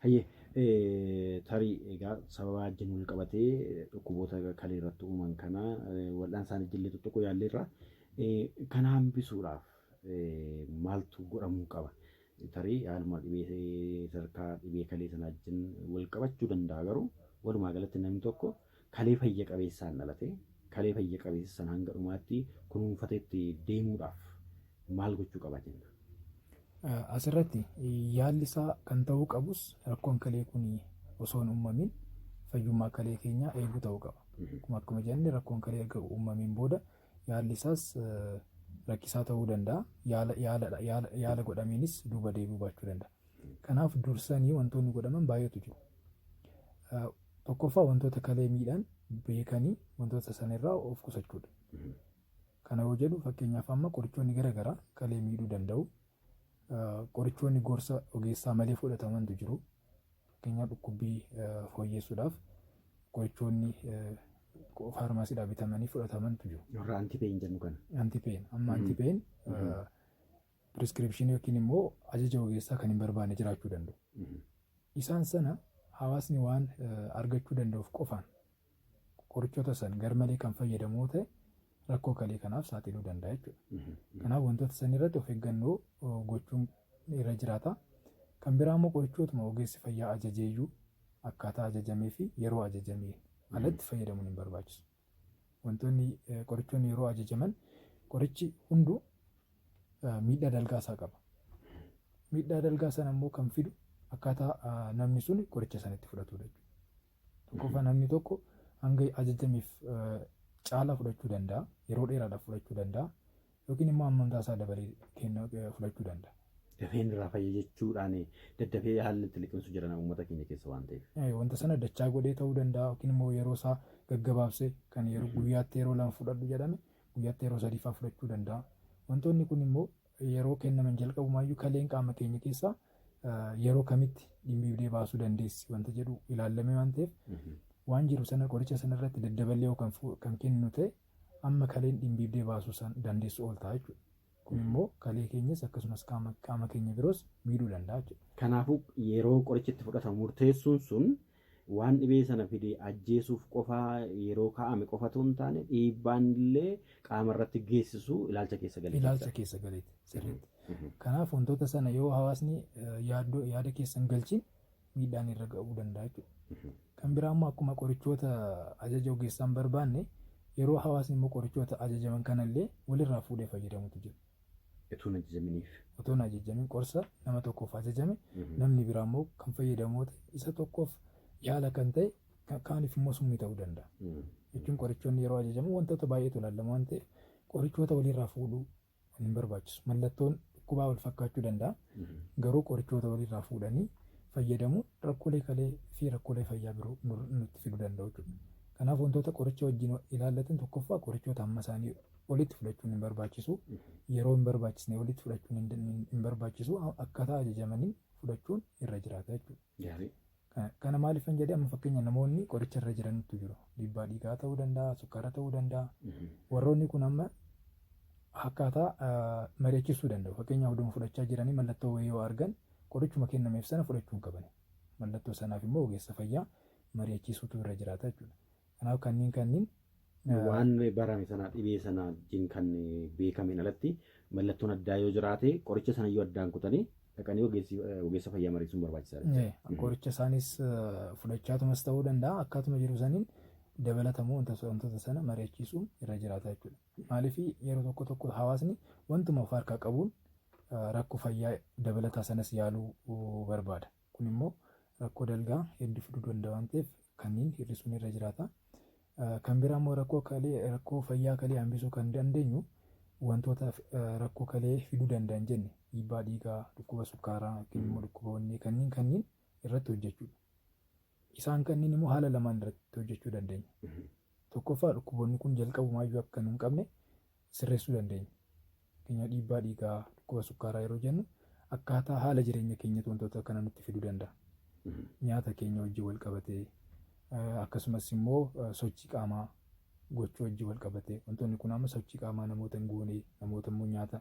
Speaker 1: Hayyee tarii egaa sababa wajjin wal qabatee dhukkuboota kalee irratti uuman kana wal'aan isaanii jillee tokko yaalleerra kana hambisuudhaaf maaltu godhamuu qaba? Tarii haaluma dhibee sadarkaa dhibee kalee sana wajjin wal qabachuu danda'a garuu walumaa galatti namni tokko kalee fayya qabeessaan dhalate kalee fayya qabeessa sana hanga dhumaatti kunuunfateetti deemuudhaaf maal gochuu qaba jenna?
Speaker 2: Asirratti yaalli isaa kan ta'uu qabus rakkoon kalee kun osoo hin uumamin fayyummaa kalee keenyaa eeguu ta'uu qaba. Akkuma jenne rakkoon kalee erga uumamiin booda yaalli isaas rakkisaa ta'uu danda'a. Yaala godhameenis duuba deebi'uu baachuu danda'a. Kanaaf dursanii wantoonni godhaman baay'eetu jiru. Tokkoffaa wantoota kalee miidhan beekanii wantoota sanarraa of qusachuudha. Kana yoo jedhu fakkeenyaaf amma qorichoonni garaagaraa kalee miidhuu danda'u. Qorichoonni gorsa ogeessaa malee fudhatamantu jiru. Fakkeenyaaf dhukkubbii fooyyessuudhaaf qorichoonni faarmaasiidhaa bitamanii fudhatamantu jiru.
Speaker 1: Warra antipeen jennu kana.
Speaker 2: Antipeen amma antipeen piriskiripshinii yookiin immoo ajaja ogeessaa kan hin barbaanne jiraachuu danda'u. Isaan sana hawaasni waan argachuu danda'uuf qofaan qorichoota san garmalee kan fayyadamoo ta'e rakkoo kalee kanaaf saaxiluu danda'a jechuudha. Kanaaf wantoota san irratti of eeggannoo gochuun irra jiraata. Kan biraa immoo qorichootuma ogeessi fayyaa ajajeeyyuu akkaataa ajajamee fi yeroo ajajamee alatti fayyadamuun hin barbaachisu. Wantoonni qorichoonni yeroo ajajaman qorichi hunduu miidhaa dalgaa isaa qaba. Miidhaa dalgaa sana immoo kan fidu akkaataa namni sun qoricha sanatti fudhatudha jechuudha. Tokkoffaa namni tokko hanga ajajameef caalaa fudhachuu danda'a, yeroo dheeraadhaaf fudhachuu danda'a, yookiin immoo amantaa isaa dabalee fudhachuu danda'a.
Speaker 1: Dafeen irraa fayya jechuudhaan daddafee haalli itti liqimsu jiran uummata keenya keessa waan ta'eef.
Speaker 2: Wanta sana dachaa godhee ta'uu danda'a yookiin immoo yeroo isaa gaggabaabsee kan guyyaatti yeroo lama fudhadhu jedhame guyyaatti yeroo sadiifaa fudhachuu danda'a. Wantoonni kun immoo yeroo kennaman jalqabumaayyuu kaleen qaama keenya keessaa yeroo kamitti dhimbiibdee baasuu dandeessi wanta jedhu ilaallamee waan ta'eef waan jiru sana qoricha sana irratti daddaballee kan kennu ta'e amma kaleen dhimbiibdee baasuu dandeessu ol ta'a jechuudha. Kun immoo kalee keenyas akkasumas qaama keenya biroos miidhuu danda'a jechuudha.
Speaker 1: Kanaafuu yeroo qorichi itti fudhatamu murteessuun sun waan dhibee sana fidee ajjeesuuf qofaa yeroo kaa'ame qofatu hin taane dhiibbaan illee qaama irratti geessisu ilaalcha keessa galeeti.
Speaker 2: Ilaalcha keessa galeeti sirriitti. Kanaaf wantoota sana yoo hawaasni yaada keessa hin galchin miidhaan irra ga'uu danda'a jechuudha. Kan biraa immoo akkuma qorichoota ajaja ogeessaa hin barbaanne yeroo hawaasni immoo qorichoota ajajaman kanallee walirraa fuudhee fayyadamutu jira.
Speaker 1: Otoo
Speaker 2: hin ajajamin qorsa nama tokkoof ajajame namni biraa immoo kan fayyadamoo ta'e isa tokkoof yaala kan ta'e kaaniif immoo summii ta'uu danda'a. Jechuun qorichoonni yeroo ajajamu wantoota baay'eetu ilaallama waan ta'eef qorichoota walirraa fuudhuu hin barbaachisu. Mallattoon dhukkubaa wal fakkaachuu danda'a. Garuu qorichoota walirraa fuudhanii fayyadamuun rakkoolee kalee fi rakkoolee fayyaa biroo nutti fiduu danda'u jechuudha. Kanaaf wantoota qoricha wajjin ilaallatan tokkoffaa qorichoota hamma isaanii olitti fudhachuun hin barbaachisu. Yeroo hin barbaachisne olitti fudhachuun hin barbaachisu. Akkaataa ajajamanii fudhachuun irra jiraata jechuudha. Kana maaliif hin jedhee amma fakkeenya namoonni qoricha irra jirantu jiru. Dhiibbaa dhiigaa ta'uu danda'a, sukkaara ta'uu danda'a. Warroonni kun amma akkaataa mari'achisuu danda'u. Fakkeenya hunduma fudhachaa jiranii mallattoo wayii yoo argan qorichuma kennameef sana fudhachuu hin qaban. Mallattoo sanaaf immoo ogeessa fayyaa mari'achisuutu irra jiraata jechuudha. Kanaaf kanneen
Speaker 1: waan barame sana dhibee sana wajjin kan beekameen alatti mallattoon addaa yoo jiraate qoricha sana yoo addaan kutanii dhaqanii ogeessa fayyaa mari'isuun barbaachisaadha.
Speaker 2: Qoricha isaanis fudhachaatumas ta'uu danda'a akkaatuma jiru saniin dabalatamoo wantoota sana mari'achisuun irra jiraata jechuudha. Maaliif yeroo tokko tokko hawaasni wantuma of harkaa qabuun rakkoo fayyaa dabalataa sanas yaaluu barbaada. Kun immoo rakkoo dalgaa hedduu fiduu danda'a waan ta'eef kanneen hir'isuun irra jiraata. Kan biraa immoo rakkoo fayyaa kalee hambisuu kan dandeenyu wantoota rakkoo kalee fiduu danda'an jenne dhiibbaa dhiigaa, dhukkuba sukkaaraa, yookiin immoo dhukkuboonni kanneen irratti hojjechuudha. Isaan kanneen immoo haala lamaan irratti hojjechuu dandeenya. Tokkoffaa dhukkuboonni kun jalqabumaayyuu akka hin qabne sirreessuu dandeenya. Fakkeenyaaf dhiibbaa dhiigaa, dhukkuba sukkaaraa yeroo jennu akkaataa haala jireenya keenyatti wantoota kana nutti fiduu danda'a. Nyaata keenya wajjin wal qabatee akkasumas immoo sochii qaamaa gochuu wajjin wal qabatee wantoonni kun amma sochii qaamaa namoota hin goone namoota immoo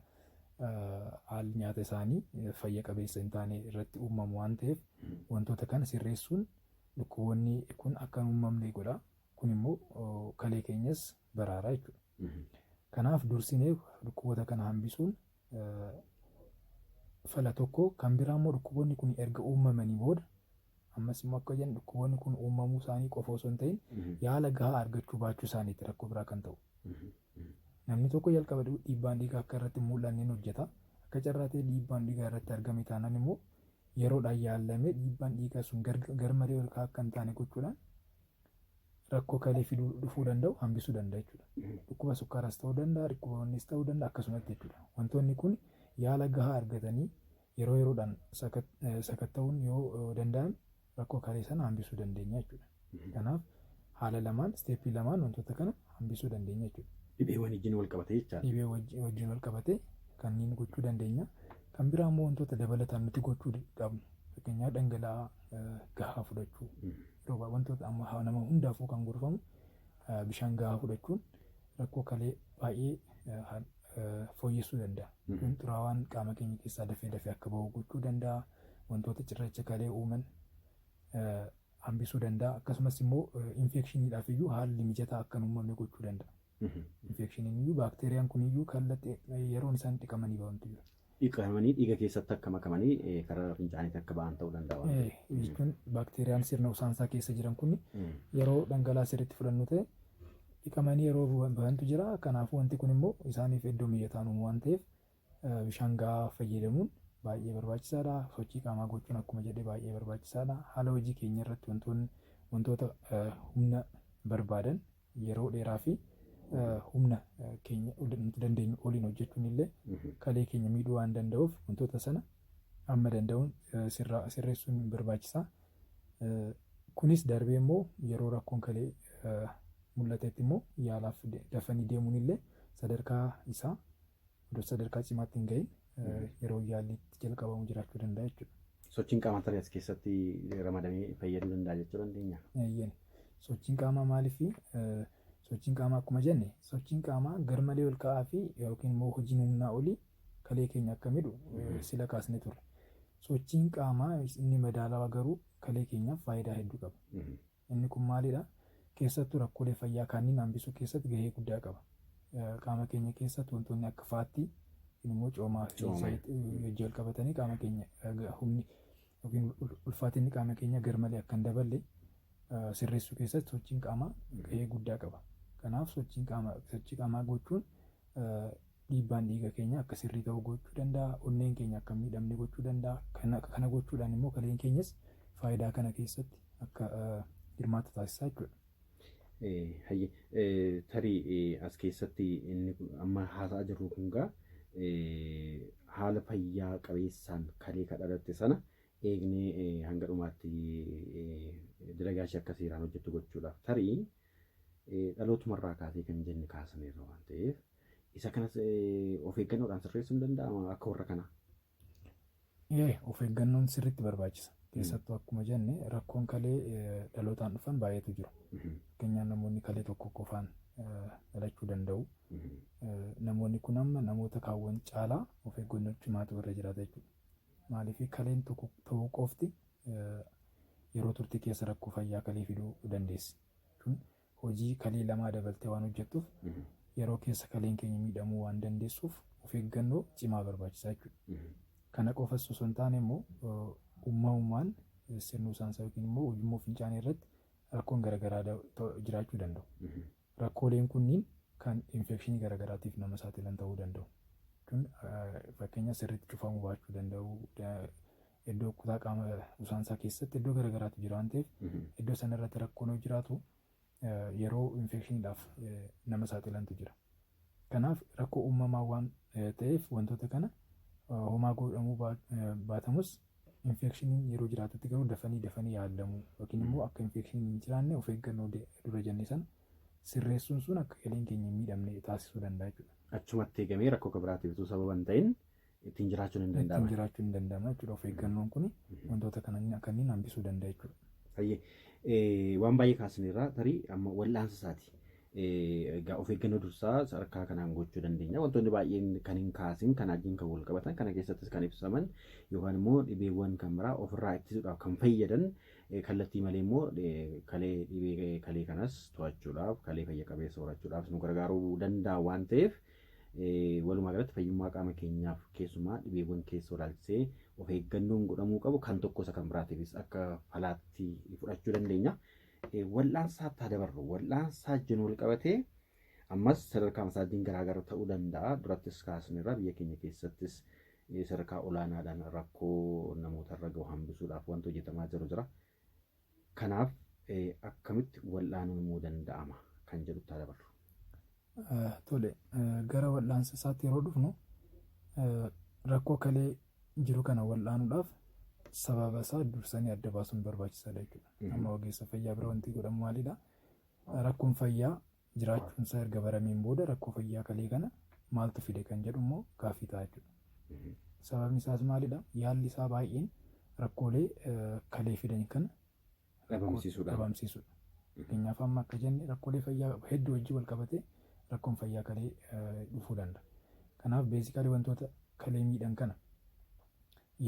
Speaker 2: haalli nyaata isaanii fayya qabeessa hin taane irratti uumamu waan ta'eef wantoota kana sirreessuun dhukkuboonni kun akka hin uumamne godha. Kun immoo kalee keenyas baraara jechuudha. Kanaaf dursinee dhukkuboota kana hambisuun fala tokko. Kan biraa immoo dhukkuboonni kun erga uumamanii booda ammas immoo akka jennu dhukkuboonni kun uumamuu isaanii qofa osoo hin ta'in yaala gahaa argachuu baachuu isaaniitti rakkoo biraa kan ta'u. Namni tokko jalqaba dhiibbaan dhiigaa akka irratti mul'anneen hojjeta. Akka carraa ta'e dhiibbaan dhiigaa irratti argame taanaan immoo yeroodhaan yaalamee dhiibbaan dhiigaa sun garmalee ol ka'aa akka hin taane gochuudhaan rakkoo kalee fiduu dhufuu danda'u hambisuu danda'a jechuudha. Dhukkuba sukkaaraas ta'uu danda'a, dhukkuboonnis ta'uu danda'a akkasumatti jechuudha. Wantoonni kun yaala gahaa argatanii yeroo yeroodhaan sakatta'uun yoo danda'an rakkoo kalee sana hambisuu dandeenya jechuudha. Kanaaf haala lamaan isteeppii lamaan wantoota kana hambisuu dandeenya jechuudha.
Speaker 1: Dhibee wajjin wal qabatee jechaadha.
Speaker 2: Dhibee wajjin wal qabatee kanneen gochuu dandeenya. Kan biraa immoo wantoota dabalataan nuti gochuu qabnu fakkeenyaaf dhangala'aa gahaa fudhachuu wantoota amma nama hundaafuu kan gorfamu bishaan gahaa fudhachuun rakkoo kalee baay'ee fooyyessuu danda'a. Kun xuraawaan qaama keenya keessaa dafee akka bahu gochuu danda'a. Wantoota cirracha kalee uuman hambisuu danda'a. Akkasumas immoo infekshiniidhaaf iyyuu haalli mijataa akka hin uumamne gochuu danda'a. Infekshiniin iyyuu baakteeriyaan kun iyyuu kallattii yeroon isaan dhiqamanii bahantu jiru.
Speaker 1: Dhiqamanii dhiiga keessatti akka makamanii karaa fincaaniitti akka ba'an ta'uu danda'a.
Speaker 2: Jechuun baakteeriyaan sirna usaansaa keessa jiran kun yeroo dhangala'aa sirriitti fudhannu ta'e dhiqamanii yeroo bahantu jira. Kanaafuu wanti kun immoo isaaniif iddoo mijataan uumu waan ta'eef bishaan gahaa fayyadamuun baay'ee barbaachisaadha. Sochii qaamaa gochuun akkuma jedhee baay'ee barbaachisaadha. Haala hojii keenya irratti wantoota humna barbaadan yeroo dheeraa fi humna keenya dandeenyu oliin hojjechuun illee kalee keenya miidhuu waan danda'uuf wantoota sana amma danda'uun sirreessuun barbaachisaa. Kunis darbee immoo yeroo rakkoon kalee mul'atetti immoo yaalaaf dafanii deemuun illee sadarkaa isaa sadarkaa cimaatti hin gahin yeroo yaalliitti jalqabamu jiraachuu danda'a jechuudha.
Speaker 1: Sochiin qaamaa tarii as keessatti ramadamee fayyaduu danda'a jechuu dandeenya.
Speaker 2: Sochiin qaamaa maaliifi sochiin qaamaa akkuma jenne sochiin qaamaa garmalee ol ka'aa fi yookiin immoo hojiin humnaa olii kalee keenya akka miidhu sila kaasne turre. Sochiin qaamaa inni madaalawaa garuu kalee keenyaaf faayidaa hedduu qaba. Inni kun maalidha? Keessattuu rakkoolee fayyaa kanneen hambisuu keessatti gahee guddaa qaba. Qaama keenya keessatti wantoonni akka faattii immoo coomaa fi jal qabatanii qaama keenya humni yookiin ulfaatinni qaama keenya garmalee akka hin daballe sirreessuu keessatti sochiin qaamaa gahee guddaa qaba. Kanaaf sochii qaamaa gochuun dhiibbaan dhiiga keenya akka sirrii ta'u gochuu danda'a. Onneen keenya akka miidhamne gochuu danda'a. Kana gochuudhaan immoo kaleen keenyas faayidaa kana keessatti akka hirmaatu taasisaa jechuudha.
Speaker 1: Tarii as keessatti inni amma haasa'aa jirru kun gaa haala fayyaa qabeessaan kalee kadhalatte sana eegnee hanga dhumaatti dalagaa ishee akka seeraan hojjettu gochuudhaaf tarii dhalootumarraa kaasee kan jenne kaasaneerra waan ta'eef isa kanas of eeggannoodhaan sirreessuun danda'ama akka warra kanaa.
Speaker 2: Of eeggannoon sirriitti barbaachisa. Keessattuu akkuma jenne rakkoon kalee dhalootaan dhufan baay'eetu jiru. Fakkeenyaaf namoonni kalee tokko qofaan dhalachuu danda'u. Namoonni kun amma namoota kaawwan caalaa of eeggannoo cimaatu irra jiraata jechuudha. Maaliif kaleen tokko ta'uu qofti yeroo turtii keessa rakkoo fayyaa kalee fiduu dandeessi. Hojii kalee lamaa dabaltee waan hojjettuuf yeroo keessa kaleen keenya miidhamuu waan dandeessuuf of eeggannoo cimaa barbaachisaa jechuudha. Kana qofas osoo hin taane immoo uumamumaan sirnuu usaansaa yookiin immoo ujummoo fincaanii irratti rakkoon garaagaraa jiraachuu danda'u. Rakkooleen kunniin kan infekshinii garaagaraatiif nama saaxilan ta'uu danda'u. Fakkeenya sirriitti cufamuu baachuu danda'u. Iddoo kutaa qaama usaansaa keessatti iddoo garaagaraatu jira waan ta'eef iddoo sanarratti rakkoon yoo jiraatu yeroo infekshiniidhaaf nama saaxilantu jira. Kanaaf rakkoo uumamaa waan ta'eef wantoota kana homaa godhamuu baatamus infekshiniin yeroo jiraatutti garuu dafanii yaalamu yookiin immoo akka infekshiniin hin jiraanne of eeggannoo dura jenne sana sirreessuun sun akka kaleen keenya hin miidhamne taasisuu danda'a jechuudha.
Speaker 1: Achumatti eegamee rakkoo biraatiif sababa hin ta'in ittiin jiraachuun hin danda'ama.
Speaker 2: Ittiin jiraachuun hin danda'ama jechuudha. Of eeggannoon kun wantoota kanneen hambisuu danda'a jechuudha.
Speaker 1: Waan baay'ee kaasneerraa tarii amma wal'aansa isaati. Egaa of eeggannoo dursaa sadarkaa kanaan gochuu dandeenya. Wantoonni baay'een kan hin kaasin kan wajjin kan wal qabatan kana keessattis kan ibsaman yookaan immoo dhibeewwan kan biraa ofirraa ittisuudhaaf kan fayyadan kallattii malee immoo kalee dhibee kalee kanas to'achuudhaaf kalee fayya qabeessa horachuudhaaf nu gargaaruu danda'a waan ta'eef walumaa galatti fayyummaa qaama keenyaaf keessumaa dhibeewwan keessa ilaalchisee of eeggannoon godhamuu qabu kan tokko isa kan biraatiifis akka falaatti fudhachuu dandeenya. Wal'aansaatti haa dabarru. Wal'aansaa wajjin wal qabatee ammas sadarkaa masaajiin garaagara ta'uu danda'a. Durattis kaasneerra biyya keenya keessattis sadarkaa olaanaadhaan rakkoo namoota irra gahu hambisuudhaaf wanti hojjetamaa jira. Kanaaf akkamitti wal'aanuun danda'ama kan jedhutti haa dabarru.
Speaker 2: Tole gara wal'aansa isaatti yeroo dhufnu rakkoo kalee jiru kana wal'aanuudhaaf sababa isaa dursanii adda baasuun barbaachisaadha jechuudha. Amma ogeessa fayyaa bira wanti godhamu maalidha? Rakkoon fayyaa jiraachuun isaa erga barameen booda rakkoo fayyaa kalee kana maaltu fide kan jedhu immoo gaaffii ta'a jechuudha. Sababni isaas maalidha? Yaalli isaa baay'een rakkoolee kalee fidan kana dhabamsiisuudha. Fakkeenyaaf amma akka jenne rakkoolee fayyaa hedduu wajjin wal qabatee rakkoon fayyaa kalee dhufuu danda'a. Kanaaf beezikalii wantoota kalee miidhan kana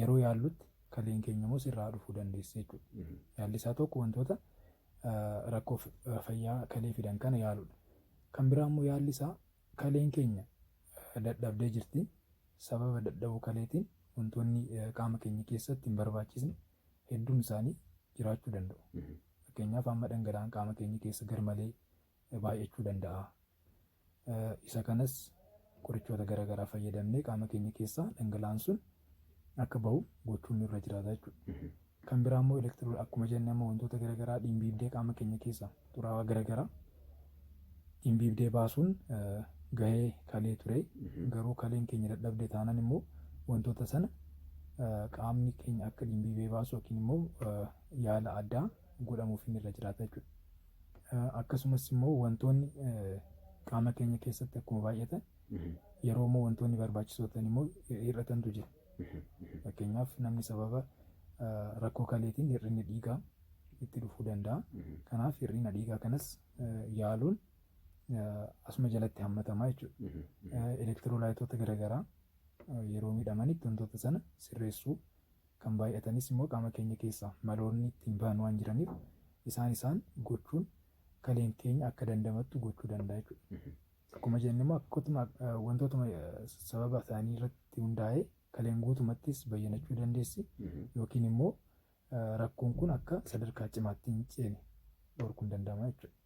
Speaker 2: yeroo yaallutti kaleen keenya immoo sirraa dhufuu dandeessa jechuudha. Yaalli isaa tokko wantoota rakkoo fayyaa kalee fidan kana yaaluudha. Kan biraa immoo yaalli isaa kaleen keenya dadhabdee jirti. Sababa dadhabuu kaleetiin wantoonni qaama keenya keessatti hin barbaachisne hedduun isaanii jiraachuu danda'u. Fakkeenyaaf amma dhangala'aan qaama keenya keessa garmalee baay'achuu danda'a. Isa kanas qorichoota garaagaraa fayyadamnee qaama keenya keessaa dhangala'aan sun akka bahu gochuun irra jiraata jechuudha. Kan biraa immoo elektiroon akkuma jenne amma wantoota garaagaraa dhimbiibdee qaama keenya keessaa xuraawaa garaagaraa dhimbiibdee baasuun gahee kalee ture. Garuu kaleen keenya dadhabde taanaan immoo wantoota sana qaamni keenya akka dhimbiibee baasu yookiin immoo yaala addaa godhamuuf irra jiraata jechuudha. Akkasumas immoo wantoonni qaama keenya keessatti akkuma baay'atan yeroo immoo wantoonni barbaachisoo ta'an immoo hir'atantu jira. Fakkeenyaaf namni sababa rakkoo kaleetiin hir'inni dhiigaa itti dhufuu danda'a. Kanaaf hir'ina dhiigaa kanas yaaluun asuma jalatti hammatamaa jechuudha. Elektiroolaayitoota garaagaraa yeroo miidhamanitti wantoota sana sirreessuu, kan baay'atanis immoo qaama keenya keessaa maloonni ittiin ba'an waan jiraniif isaan gochuun kaleen keenya akka dandamattu gochuu danda'a jechuudha. Akkuma jenne immoo akkuma wantoota sababa isaanii irratti hundaa'ee kaleen guutumattis bayyanachuu dandeessi yookiin immoo rakkoon kun akka sadarkaa cimaatti hin ceene dhorkuun danda'ama jechuudha.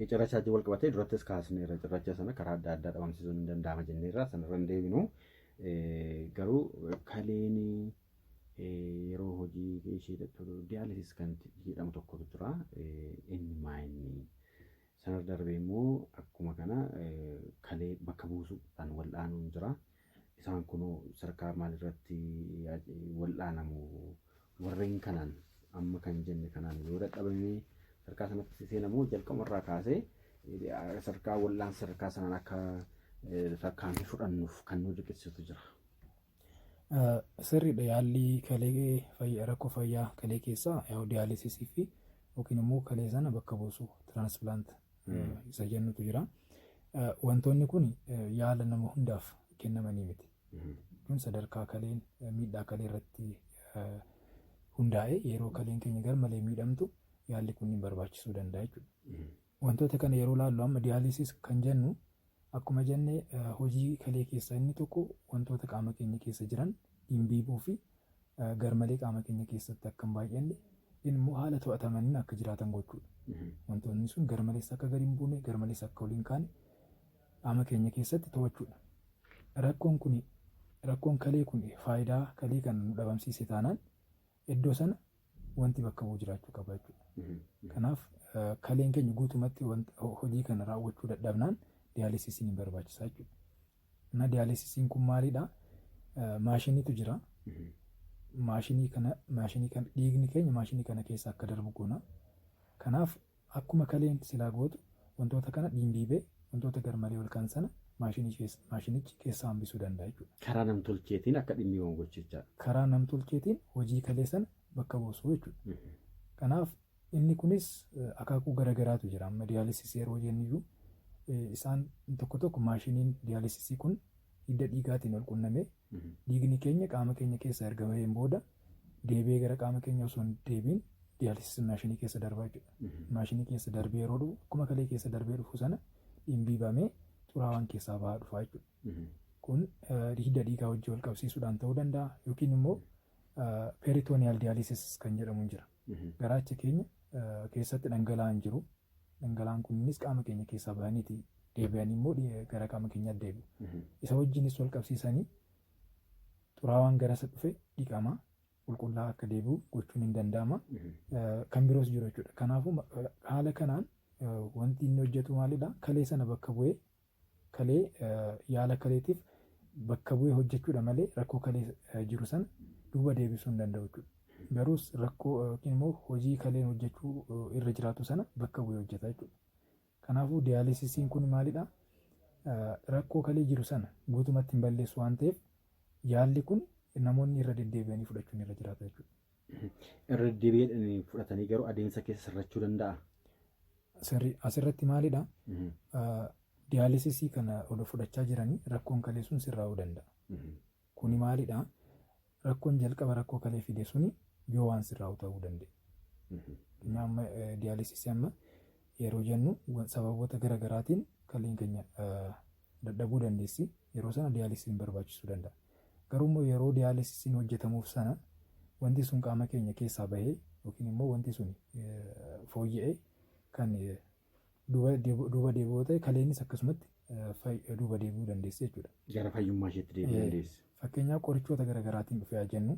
Speaker 1: Cirrachaa wajjin wal qabatee durattis kaasneerra. Cirracha sana karaa adda addaa dhabamsiisuun ni danda'ama jenneerra. Sanarra hin deebinu. Garuu kaleen yeroo hojii ishee diyaalisis kan jedhamu tokkotu jira. Inni maayinni sanarra darbee immoo akkuma kana kalee bakka buusuudhaan wal'aanuun jira. Isaan kunoo sadarkaa maalirratti wal'aanamu? Warreen kanaan amma kan jenne kanaan yoo dadhabame sadarkaa sanatti seenamu jalqabarraa kaasee sadarkaa wal'aan sadarkaa sanaan akka tarkaanfii fudhannuuf kan nu dirqisiisu jira.
Speaker 2: Sirriidha. Yaalli kalee rakkoo fayyaa kalee keessaa diyaalisisii fi yookiin immoo kalee sana bakka buusuu tiraansplaant isa jennutu jira. Wantoonni kun yaala nama hundaaf kennamanii miti. Kun sadarkaa kaleen miidhaa kalee irratti hundaa'e yeroo kaleen keenya garmalee miidhamtu yaalli kun barbaachisuu danda'a jechuudha. Wantoota kana yeroo laallu amma diyaalisis kan jennu akkuma jenne hojii kalee keessaa inni tokko wantoota qaama keenya keessa jiran dhimbiibuu fi garmalee qaama keenya keessatti akka hin baay'anne immoo haala to'atamaniin akka jiraatan gochuudha. Wantoonni sun garmalees akka gadi hin buune garmalees akka waliin kaane qaama keenya keessatti to'achuudha. Rakkoon kalee kun faayidaa kalee kan nu dhabamsiise taanaan iddoo sana wanti bakka bu'u jiraachuu qaba jechuudha. Kanaaf kaleen keenya guutumatti hojii kana raawwachuu dadhabnaan diyaalisisiin hin barbaachisaa jechuudha. Diyaalisisiin kun maalidhaa? Maashiniitu jira. Maashinii kana dhiigni keenya maashinii kana keessa akka darbu goona. Kanaaf akkuma kaleen silaa gootu wantoota kana dhimbiibee wantoota garmalee ol kan sana maashinichi keessa hambisuu danda'a jechuudha.
Speaker 1: Karaa namtolcheetiin akka dhimbiibamu gochuudha.
Speaker 2: Karaa namtolcheetiin hojii kalee sana bakka buusuu jechuudha. Kanaaf inni kunis akaakuu garaagaraatu jira. Amma diyaalisisii yeroo jennu isaan tokko maashiniin diyaalisisii kun hidda dhiigaatiin ol qunnamee dhiigni keenya qaama keenya keessa erga baheen booda deebi'ee gara qaama keenya osoo hin deebiin diyaalisisii maashinii keessa darbaa jechuudha. Maashinii keessa darbee yeroo dhufu akkuma kalee keessa darbee dhufu sana dhimbiibamee xuraawaan keessaa bahaa dhufa jechuudha. Kun hidda dhiigaa wajjin wal qabsiisuudhaan ta'uu danda'a yookiin immoo peritooniyaal diyaalisis kan jedhamu jira. Garaacha keenya keessatti dhangala'aan jiru. Dhangala'aan kunis qaama keenya keessaa bahaniiti deebi'anii immoo gara qaama keenyaatti deebi'u. Isa wajjinis wal qabsiisanii xuraawaan garasa dhufe dhiqama qulqullaa'aa akka deebi'u gochuun hin danda'ama. Kan biroos jiru jechuudha. Kanaafuu haala kanaan wanti inni hojjetu maalidhaa? Kalee sana bakka bu'ee kalee yaala kaleetiif bakka bu'ee hojjechuudha malee rakkoo kalee jiru sana duuba deebisuu hin danda'u jechuudha. Garuus rakkoo yookiin immoo hojii kaleen hojjechuu irra jiraatu sana bakka bu'ee hojjeta jechuudha. Kanaafuu diyaalisisiin kun maalidhaa? Rakkoo kalee jiru sana guutumatti hin balleessu waan ta'eef yaalli kun namoonni irra deddeebi'anii fudhachuun irra jiraata jechuudha.
Speaker 1: Irra deddeebi'anii fudhatanii garuu adeemsa keessa sirrachuu danda'a.
Speaker 2: Asirratti maalidhaa? Diyaalisisii kana ol fudhachaa jiranii rakkoon kalee sun sirraa'uu danda'a. Kuni maalidhaa? Rakkoon jalqaba rakkoo kalee fide suni yoo waan sirraa'u ta'uu danda'a. Amma diyaalisisii amma yeroo jennu sababoota garaagaraatiin kaleen keenya dadhabuu dandeessi. Yeroo sana diyaalisisiin barbaachisuu danda'a. Garuu yeroo diyaalisisiin hojjetamuuf sana wanti sun qaama keenya keessaa bahee yookiin immoo wanti sun fooyya'ee kan duuba deebi'uu ta'e kaleenis akkasumatti duuba deebi'uu dandeessi jechuudha.
Speaker 1: Gara fayyummaa isheetti deebi'uu dandeessi.
Speaker 2: Fakkeenyaaf qorichoota garaagaraatiin dhufee jennu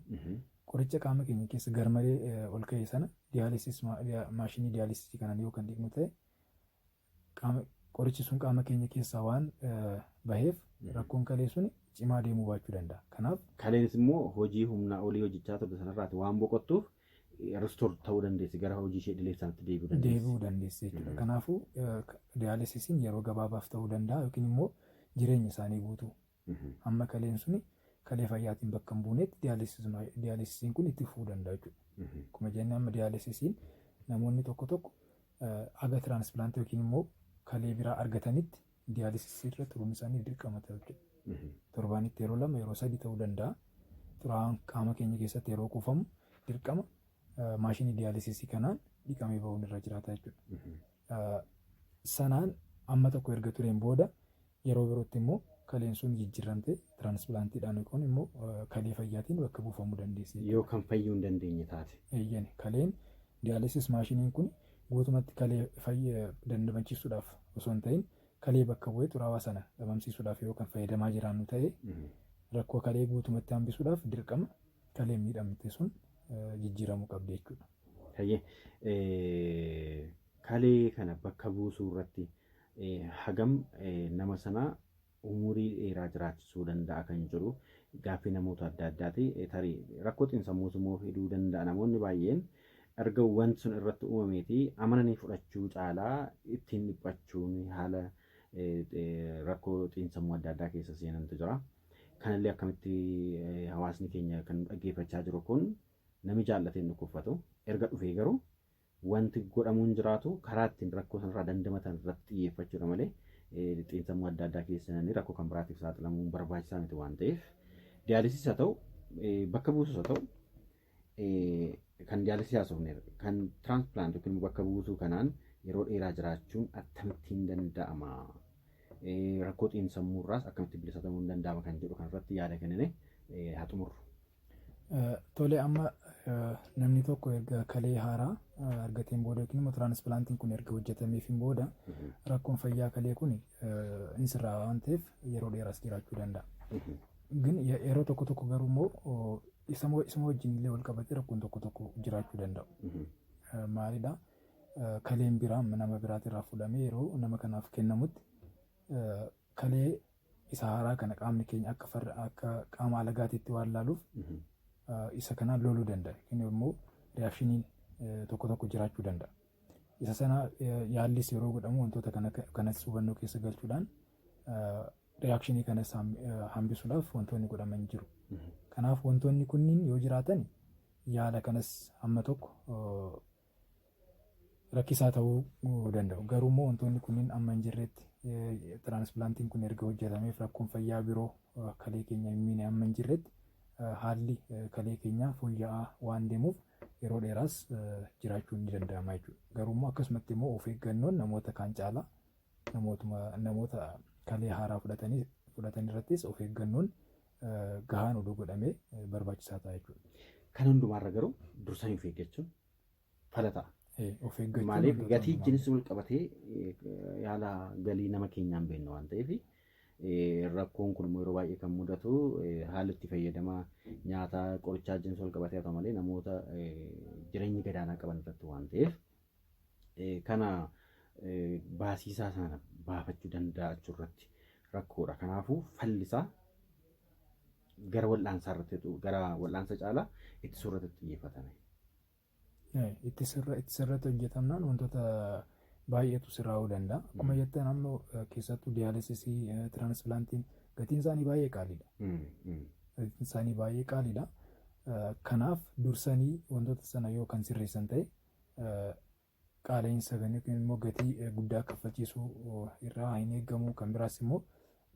Speaker 2: qoricha qaama keenya keessa garmalee ol ka'e sana maashinii diyaalisisii kanaan yoo kan dhiqnu ta'e qorichi sun qaama keenya keessaa waan baheef rakkoon kalee sun cimaa deemuu baachuu danda'a. Kanaaf
Speaker 1: kaleenis immoo hojii humnaa olii hojjechaa turte sanarraati waan boqottuuf restoor ta'uu dandeessi gara hojii ishee idilee isaatti
Speaker 2: deebi'uu dandeessi jechuudha. Kanaafuu diyaalisisiin yeroo gabaabaaf ta'uu danda'a yookiin immoo jireenya isaanii guutuu amma kaleen suni kalee fayyaatiin bakka hin buunetti diyaalisisiin kun itti fufuu danda'a jechuudha. Akkuma jennee amma diyaalisisiin namoonni tokko tokko aga tiraansplaantii yookiin immoo kalee biraa argatanitti diyaalisisii irra turuun isaanii dirqama ta'u jechuudha. Torbaanitti yeroo 2 yeroo 3 ta'uu danda'a. Xuraawaan qaama keenya keessatti yeroo kuufamu dirqama maashinii diyaalisisii kanaan dhiqamee bahuun irra jiraata jechuudha. Sanaan amma tokko erga tureen booda yeroo birootti immoo kaleen sun jijjiiramtee tiraansplaantiidhaan yookaan immoo kalee fayyaatiin bakka buufamuu dandeessi.
Speaker 1: Yoo kan fayyuu hin dandeenye taate.
Speaker 2: Eeyyani kaleen diyaalisis maashiniin kun guutumatti kalee dandamachiisuudhaaf osoo hin ta'in kalee bakka bu'ee xuraawaa sana dhabamsiisuudhaaf yoo kan fayyadamaa jiraannu ta'e rakkoo kalee guutumatti hambisuudhaaf dirqama kaleen miidhamte sun jijjiiramuu qabdi jechuudha.
Speaker 1: Kalee kana bakka buusuu irratti hagam nama sanaa umurii dheeraa jiraachisuu danda'a kan jiru gaaffii namoota adda addaati. Tarii rakkoo xiinsammuus fiduu danda'a. Namoonni baay'een erga wanti sun irratti uumameeti amananii fudhachuu caalaa ittiin dhiphachuun haala rakkoo xiinsammuu adda addaa keessa seenantu jira. Kanallee akkamitti hawaasni keenya kan dhaggeeffachaa jiru kun nami jaallateen dhukkubsatu erga dhufee garuu wanti godhamuun jiraatu karaa ittiin rakkoo sanarraa dandamatan irratti xiyyeeffachuudha malee xiinsammuu adda addaa keessanii rakkoo kan biraatiif saaxilamuun barbaachisaa miti waan ta'eef diyaalisis haa ta'u bakka buusus haa ta'u kan diyaalisis haasofne kan tiraansplaantii yookiin bakka buusuu kanaan yeroo dheeraa jiraachuun akkamittiin danda'ama rakkoo xiinsammuurraas akkamitti bilisa ta'uu danda'ama kan jedhu kanarratti yaada kennine haa xumurru.
Speaker 2: Tole amma namni tokko erga kalee haaraa argateen booda yookiin immoo tiraansplaantiin kun erga hojjetameefiin booda rakkoon fayyaa kalee kun hin sirraa waan ta'eef yeroo dheeraas jiraachuu danda'a. Yeroo tokko tokko garuu immoo isuma wajjin illee wal qabatee rakkoon tokko tokko jiraachuu danda'u. Maalidhaa? Kaleen biraa nama biraatirraa fuudhamee yeroo nama kanaaf kennamutti kalee isa haaraa kana qaamni keenya akka qaama alagaatiitti waan laaluuf isa kanaan loluu danda'a. Inni immoo reaakshiniin tokko tokko jiraachuu danda'a. Isa sana yaallis yeroo godhamu wantoota kanas hubannoo keessa galchuudhaan reaakshinii kanas hambisuudhaaf wantoonni godhaman jiru. Kanaaf wantoonni kunniin yoo jiraatan yaala kanas hamma tokko rakkisaa ta'uu danda'u. Garuu immoo wantoonni kunniin amma hin jirretti tiraansplaantiin kun erga hojjetameef rakkoon fayyaa biroo kalee keenya hin miine amma hin jirretti haalli kalee keenyaa fooyya'aa waan deemuuf yeroo dheeraas jiraachuu ni danda'ama jechuudha. Garuu immoo akkasumatti immoo of eeggannoon namoota kaan caalaa namoota kalee haaraa fudhatan irrattis of eeggannoon gahaan oduu godhamee barbaachisaa ta'a jechuudha.
Speaker 1: Kan hundumaarra garuu dursanii of eeggachuun fala ta'a. Maaliif gatii jinis wal qabatee yaala galii nama keenyaan beekna waan ta'eef rakkoon kun yeroo baay'ee kan mudatu haala itti fayyadama nyaata qorichaa jinis wal qabatee haa ta'u malee namoota jireenya gadaanaa qaban irratti waan ta'eef kana baasiisaa sana baafachuu danda'achuu irratti rakkoodha. Kanaafuu fallisaa gara wal'aansaa irratti gara wal'aansa caalaa ittisuu irratti xiyyeeffatame.
Speaker 2: Ittisirratti hojjetamnaan wantoota baay'eetu sirraa'uu danda'a. Akkuma jettan amma keessattuu diyaalisisii tiraansplaantiin gatiin isaanii baay'ee qaaliidha. Gatiin isaanii baay'ee qaaliidha. Kanaaf dursanii wantoota sana yoo kan sirreessan ta'e qaala'insa yookiin immoo gatii guddaa kaffalchiisuu irraa hin eegamu. Kan biraas immoo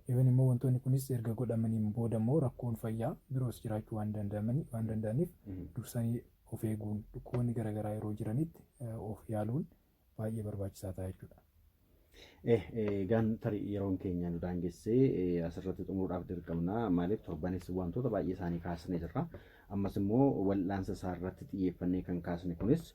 Speaker 2: even immoo wantoonni kunis erga godhamaniin booda immoo rakkoon fayyaa biroos jiraachuu waan danda'aniif dursanii of eeguun dhukkuboonni garaagaraa yeroo jiranitti of yaaluun baay'ee barbaachisaa ta'a jechuudha.
Speaker 1: Egaan tarii yeroon keenya nu daangessee asirratti xumuruudhaaf dirqamna. Maaliif torbanis wantoota baay'ee isaanii kaasnee jirra. Ammas immoo wal'aansa isaa irratti xiyyeeffannee kan kaasne kunis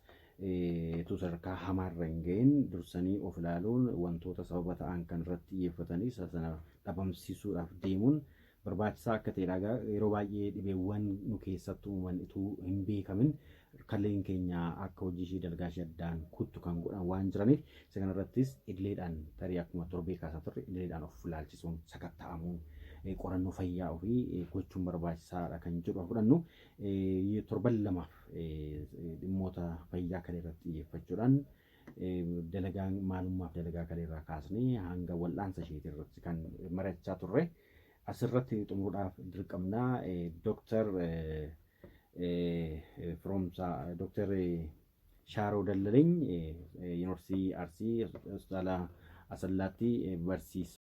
Speaker 1: utuu sadarkaa hamaarra hin gahin dursanii of ilaaluun wantoota sababa ta'an kan irratti xiyyeeffatanii sana dhabamsiisuudhaaf deemuun barbaachisaa akka ta'edha. Yeroo baay'ee dhibeewwan nu keessatti uumaman utuu hin beekamin kalleen keenya akka hojii ishee dalgaa ishee addaan kuttu kan godhan waan jiraniif isa kanarrattis idileedhaan tarii akkuma torbee kaasaa turre idileedhaan of ilaalchisuun sakatta'amuun qorannoo fayyaa ofii gochuun barbaachisaadha kan jedhu fudhannu torban lamaaf dhimmoota fayyaa kan irratti xiyyeeffachuudhaan dalagaan maalummaaf dalagaa kan irraa kaasnee hanga wal'aansa isheetii irratti kan mari'achaa turre asirratti xumuruudhaaf dirqamnaa Dr. Shaaroo Dallaleny Yuunivarsiitii Arsii Hospitaala Asallaatti barsiisa.